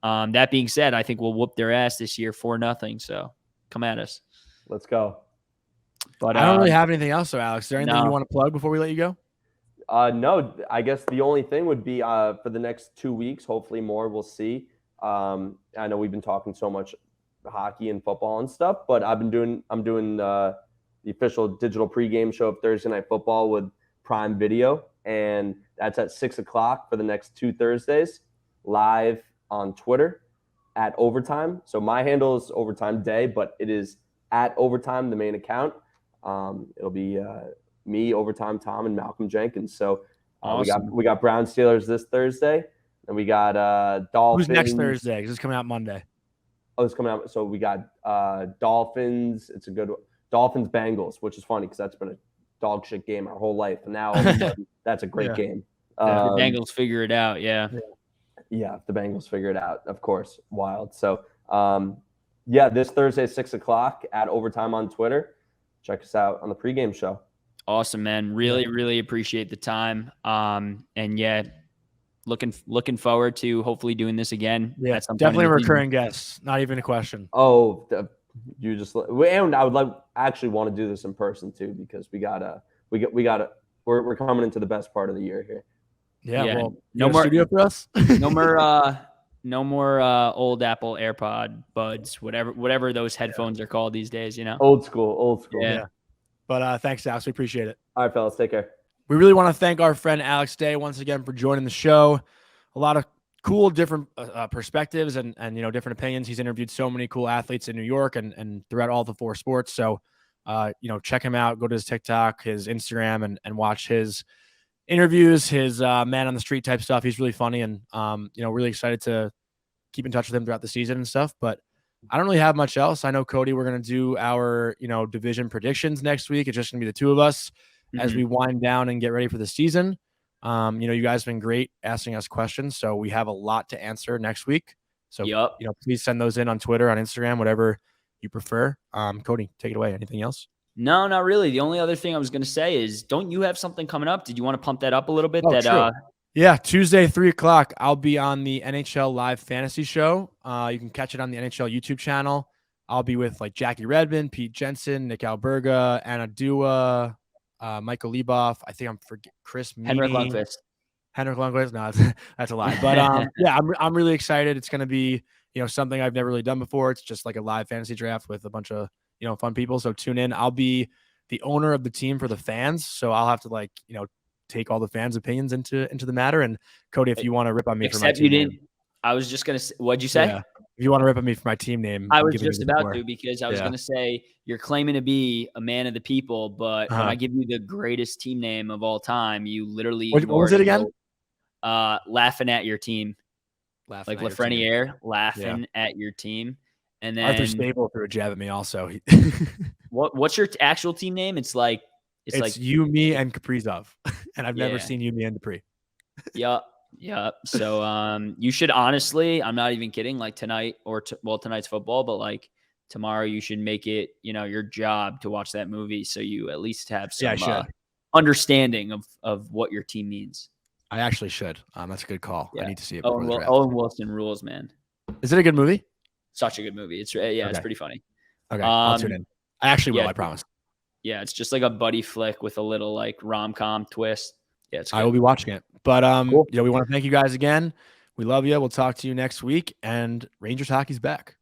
that being said, I think we'll whoop their ass this year 4-0. So come at us. Let's go. But I don't really have anything else, so Alex. Is there anything you want to plug before we let you go? No, I guess the only thing would be for the next 2 weeks, hopefully more, we'll see. I know we've been talking so much hockey and football and stuff, but I'm doing the official digital pregame show of Thursday Night Football with Prime Video, and that's at 6:00 for the next 2 Thursdays, live on Twitter at Overtime. So my handle is Overtime Day, but it is at Overtime, the main account. It'll be me, Overtime Tom, and Malcolm Jenkins. So awesome. we got Brown Steelers this Thursday, and we got Dolphins. Who's next Thursday? Because it's coming out Monday. Oh, it's coming out. So we got Dolphins. It's a good Dolphins Bengals, which is funny because that's been a dog shit game our whole life. And now all of a sudden, that's a great game. The Bengals figure it out. Yeah. Yeah. If the Bengals figure it out, of course. Wild. So, this Thursday, 6:00 at Overtime on Twitter. Check us out on the pregame show. Awesome, man. Really, really appreciate the time. And looking forward to hopefully doing this again. Yeah, definitely a recurring guest. Not even a question. Oh, and I would actually want to do this in person too, because we're coming into the best part of the year here. Yeah. Well, no more studio for us. no more old Apple AirPod Buds, whatever those headphones are called these days. Old school. Yeah. But thanks, Alex. We appreciate it. All right, fellas, take care. We really want to thank our friend Alex Day once again for joining the show. A lot of cool, different perspectives and different opinions. He's interviewed so many cool athletes in New York and throughout all the 4 sports. So check him out. Go to his TikTok, his Instagram, and watch his interviews, his man on the street type stuff. He's really funny, and really excited to keep in touch with him throughout the season and stuff. But I don't really have much else. I know, Cody, we're going to do our, division predictions next week. It's just going to be the two of us as we wind down and get ready for the season. You guys have been great asking us questions, so we have a lot to answer next week. So, please send those in on Twitter, on Instagram, whatever you prefer. Cody, take it away. Anything else? No, not really. The only other thing I was going to say is, don't you have something coming up? Did you want to pump that up a little bit? True. Yeah, Tuesday, 3:00, I'll be on the NHL Live Fantasy Show. You can catch it on the NHL YouTube channel. I'll be with Jackie Redmond, Pete Jensen, Nick Alberga, Anna Dua, Michael Leboff. I think I'm forgetting Chris Meany. Henrik Lundqvist. No, that's a lie. But I'm really excited. It's going to be something I've never really done before. It's just like a live fantasy draft with a bunch of fun people. So tune in. I'll be the owner of the team for the fans, so I'll have to take all the fans' opinions into the matter. And Cody, if you want to rip on me for my team name. I was just gonna say, what'd you say? Yeah. If you want to rip on me for my team name, I was just about to, because I was gonna say, you're claiming to be a man of the people, but when I give you the greatest team name of all time, you literally what was it again? Laughing at your team, laughing like Lafreniere, laughing at your team. And then Arthur Stable threw a jab at me also. What's your actual team name? It's like you, me, and Kaprizov, and I've never seen you, me, and Dupree. Yeah. So you should honestly, I'm not even kidding, tonight tonight's football, but tomorrow you should make it, your job to watch that movie, so you at least have some understanding of what your team means. I actually should. That's a good call. I need to see it. Owen Wilson rules, man. Is it a good movie? Such a good movie. It's it's pretty funny. Okay, I'll tune in. I actually will. I promise. Yeah, it's just like a buddy flick with a little rom-com twist. Yeah, it's good. I will be watching it. But cool. we want to thank you guys again. We love you. We'll talk to you next week. And Rangers hockey's back.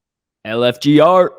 LFGR.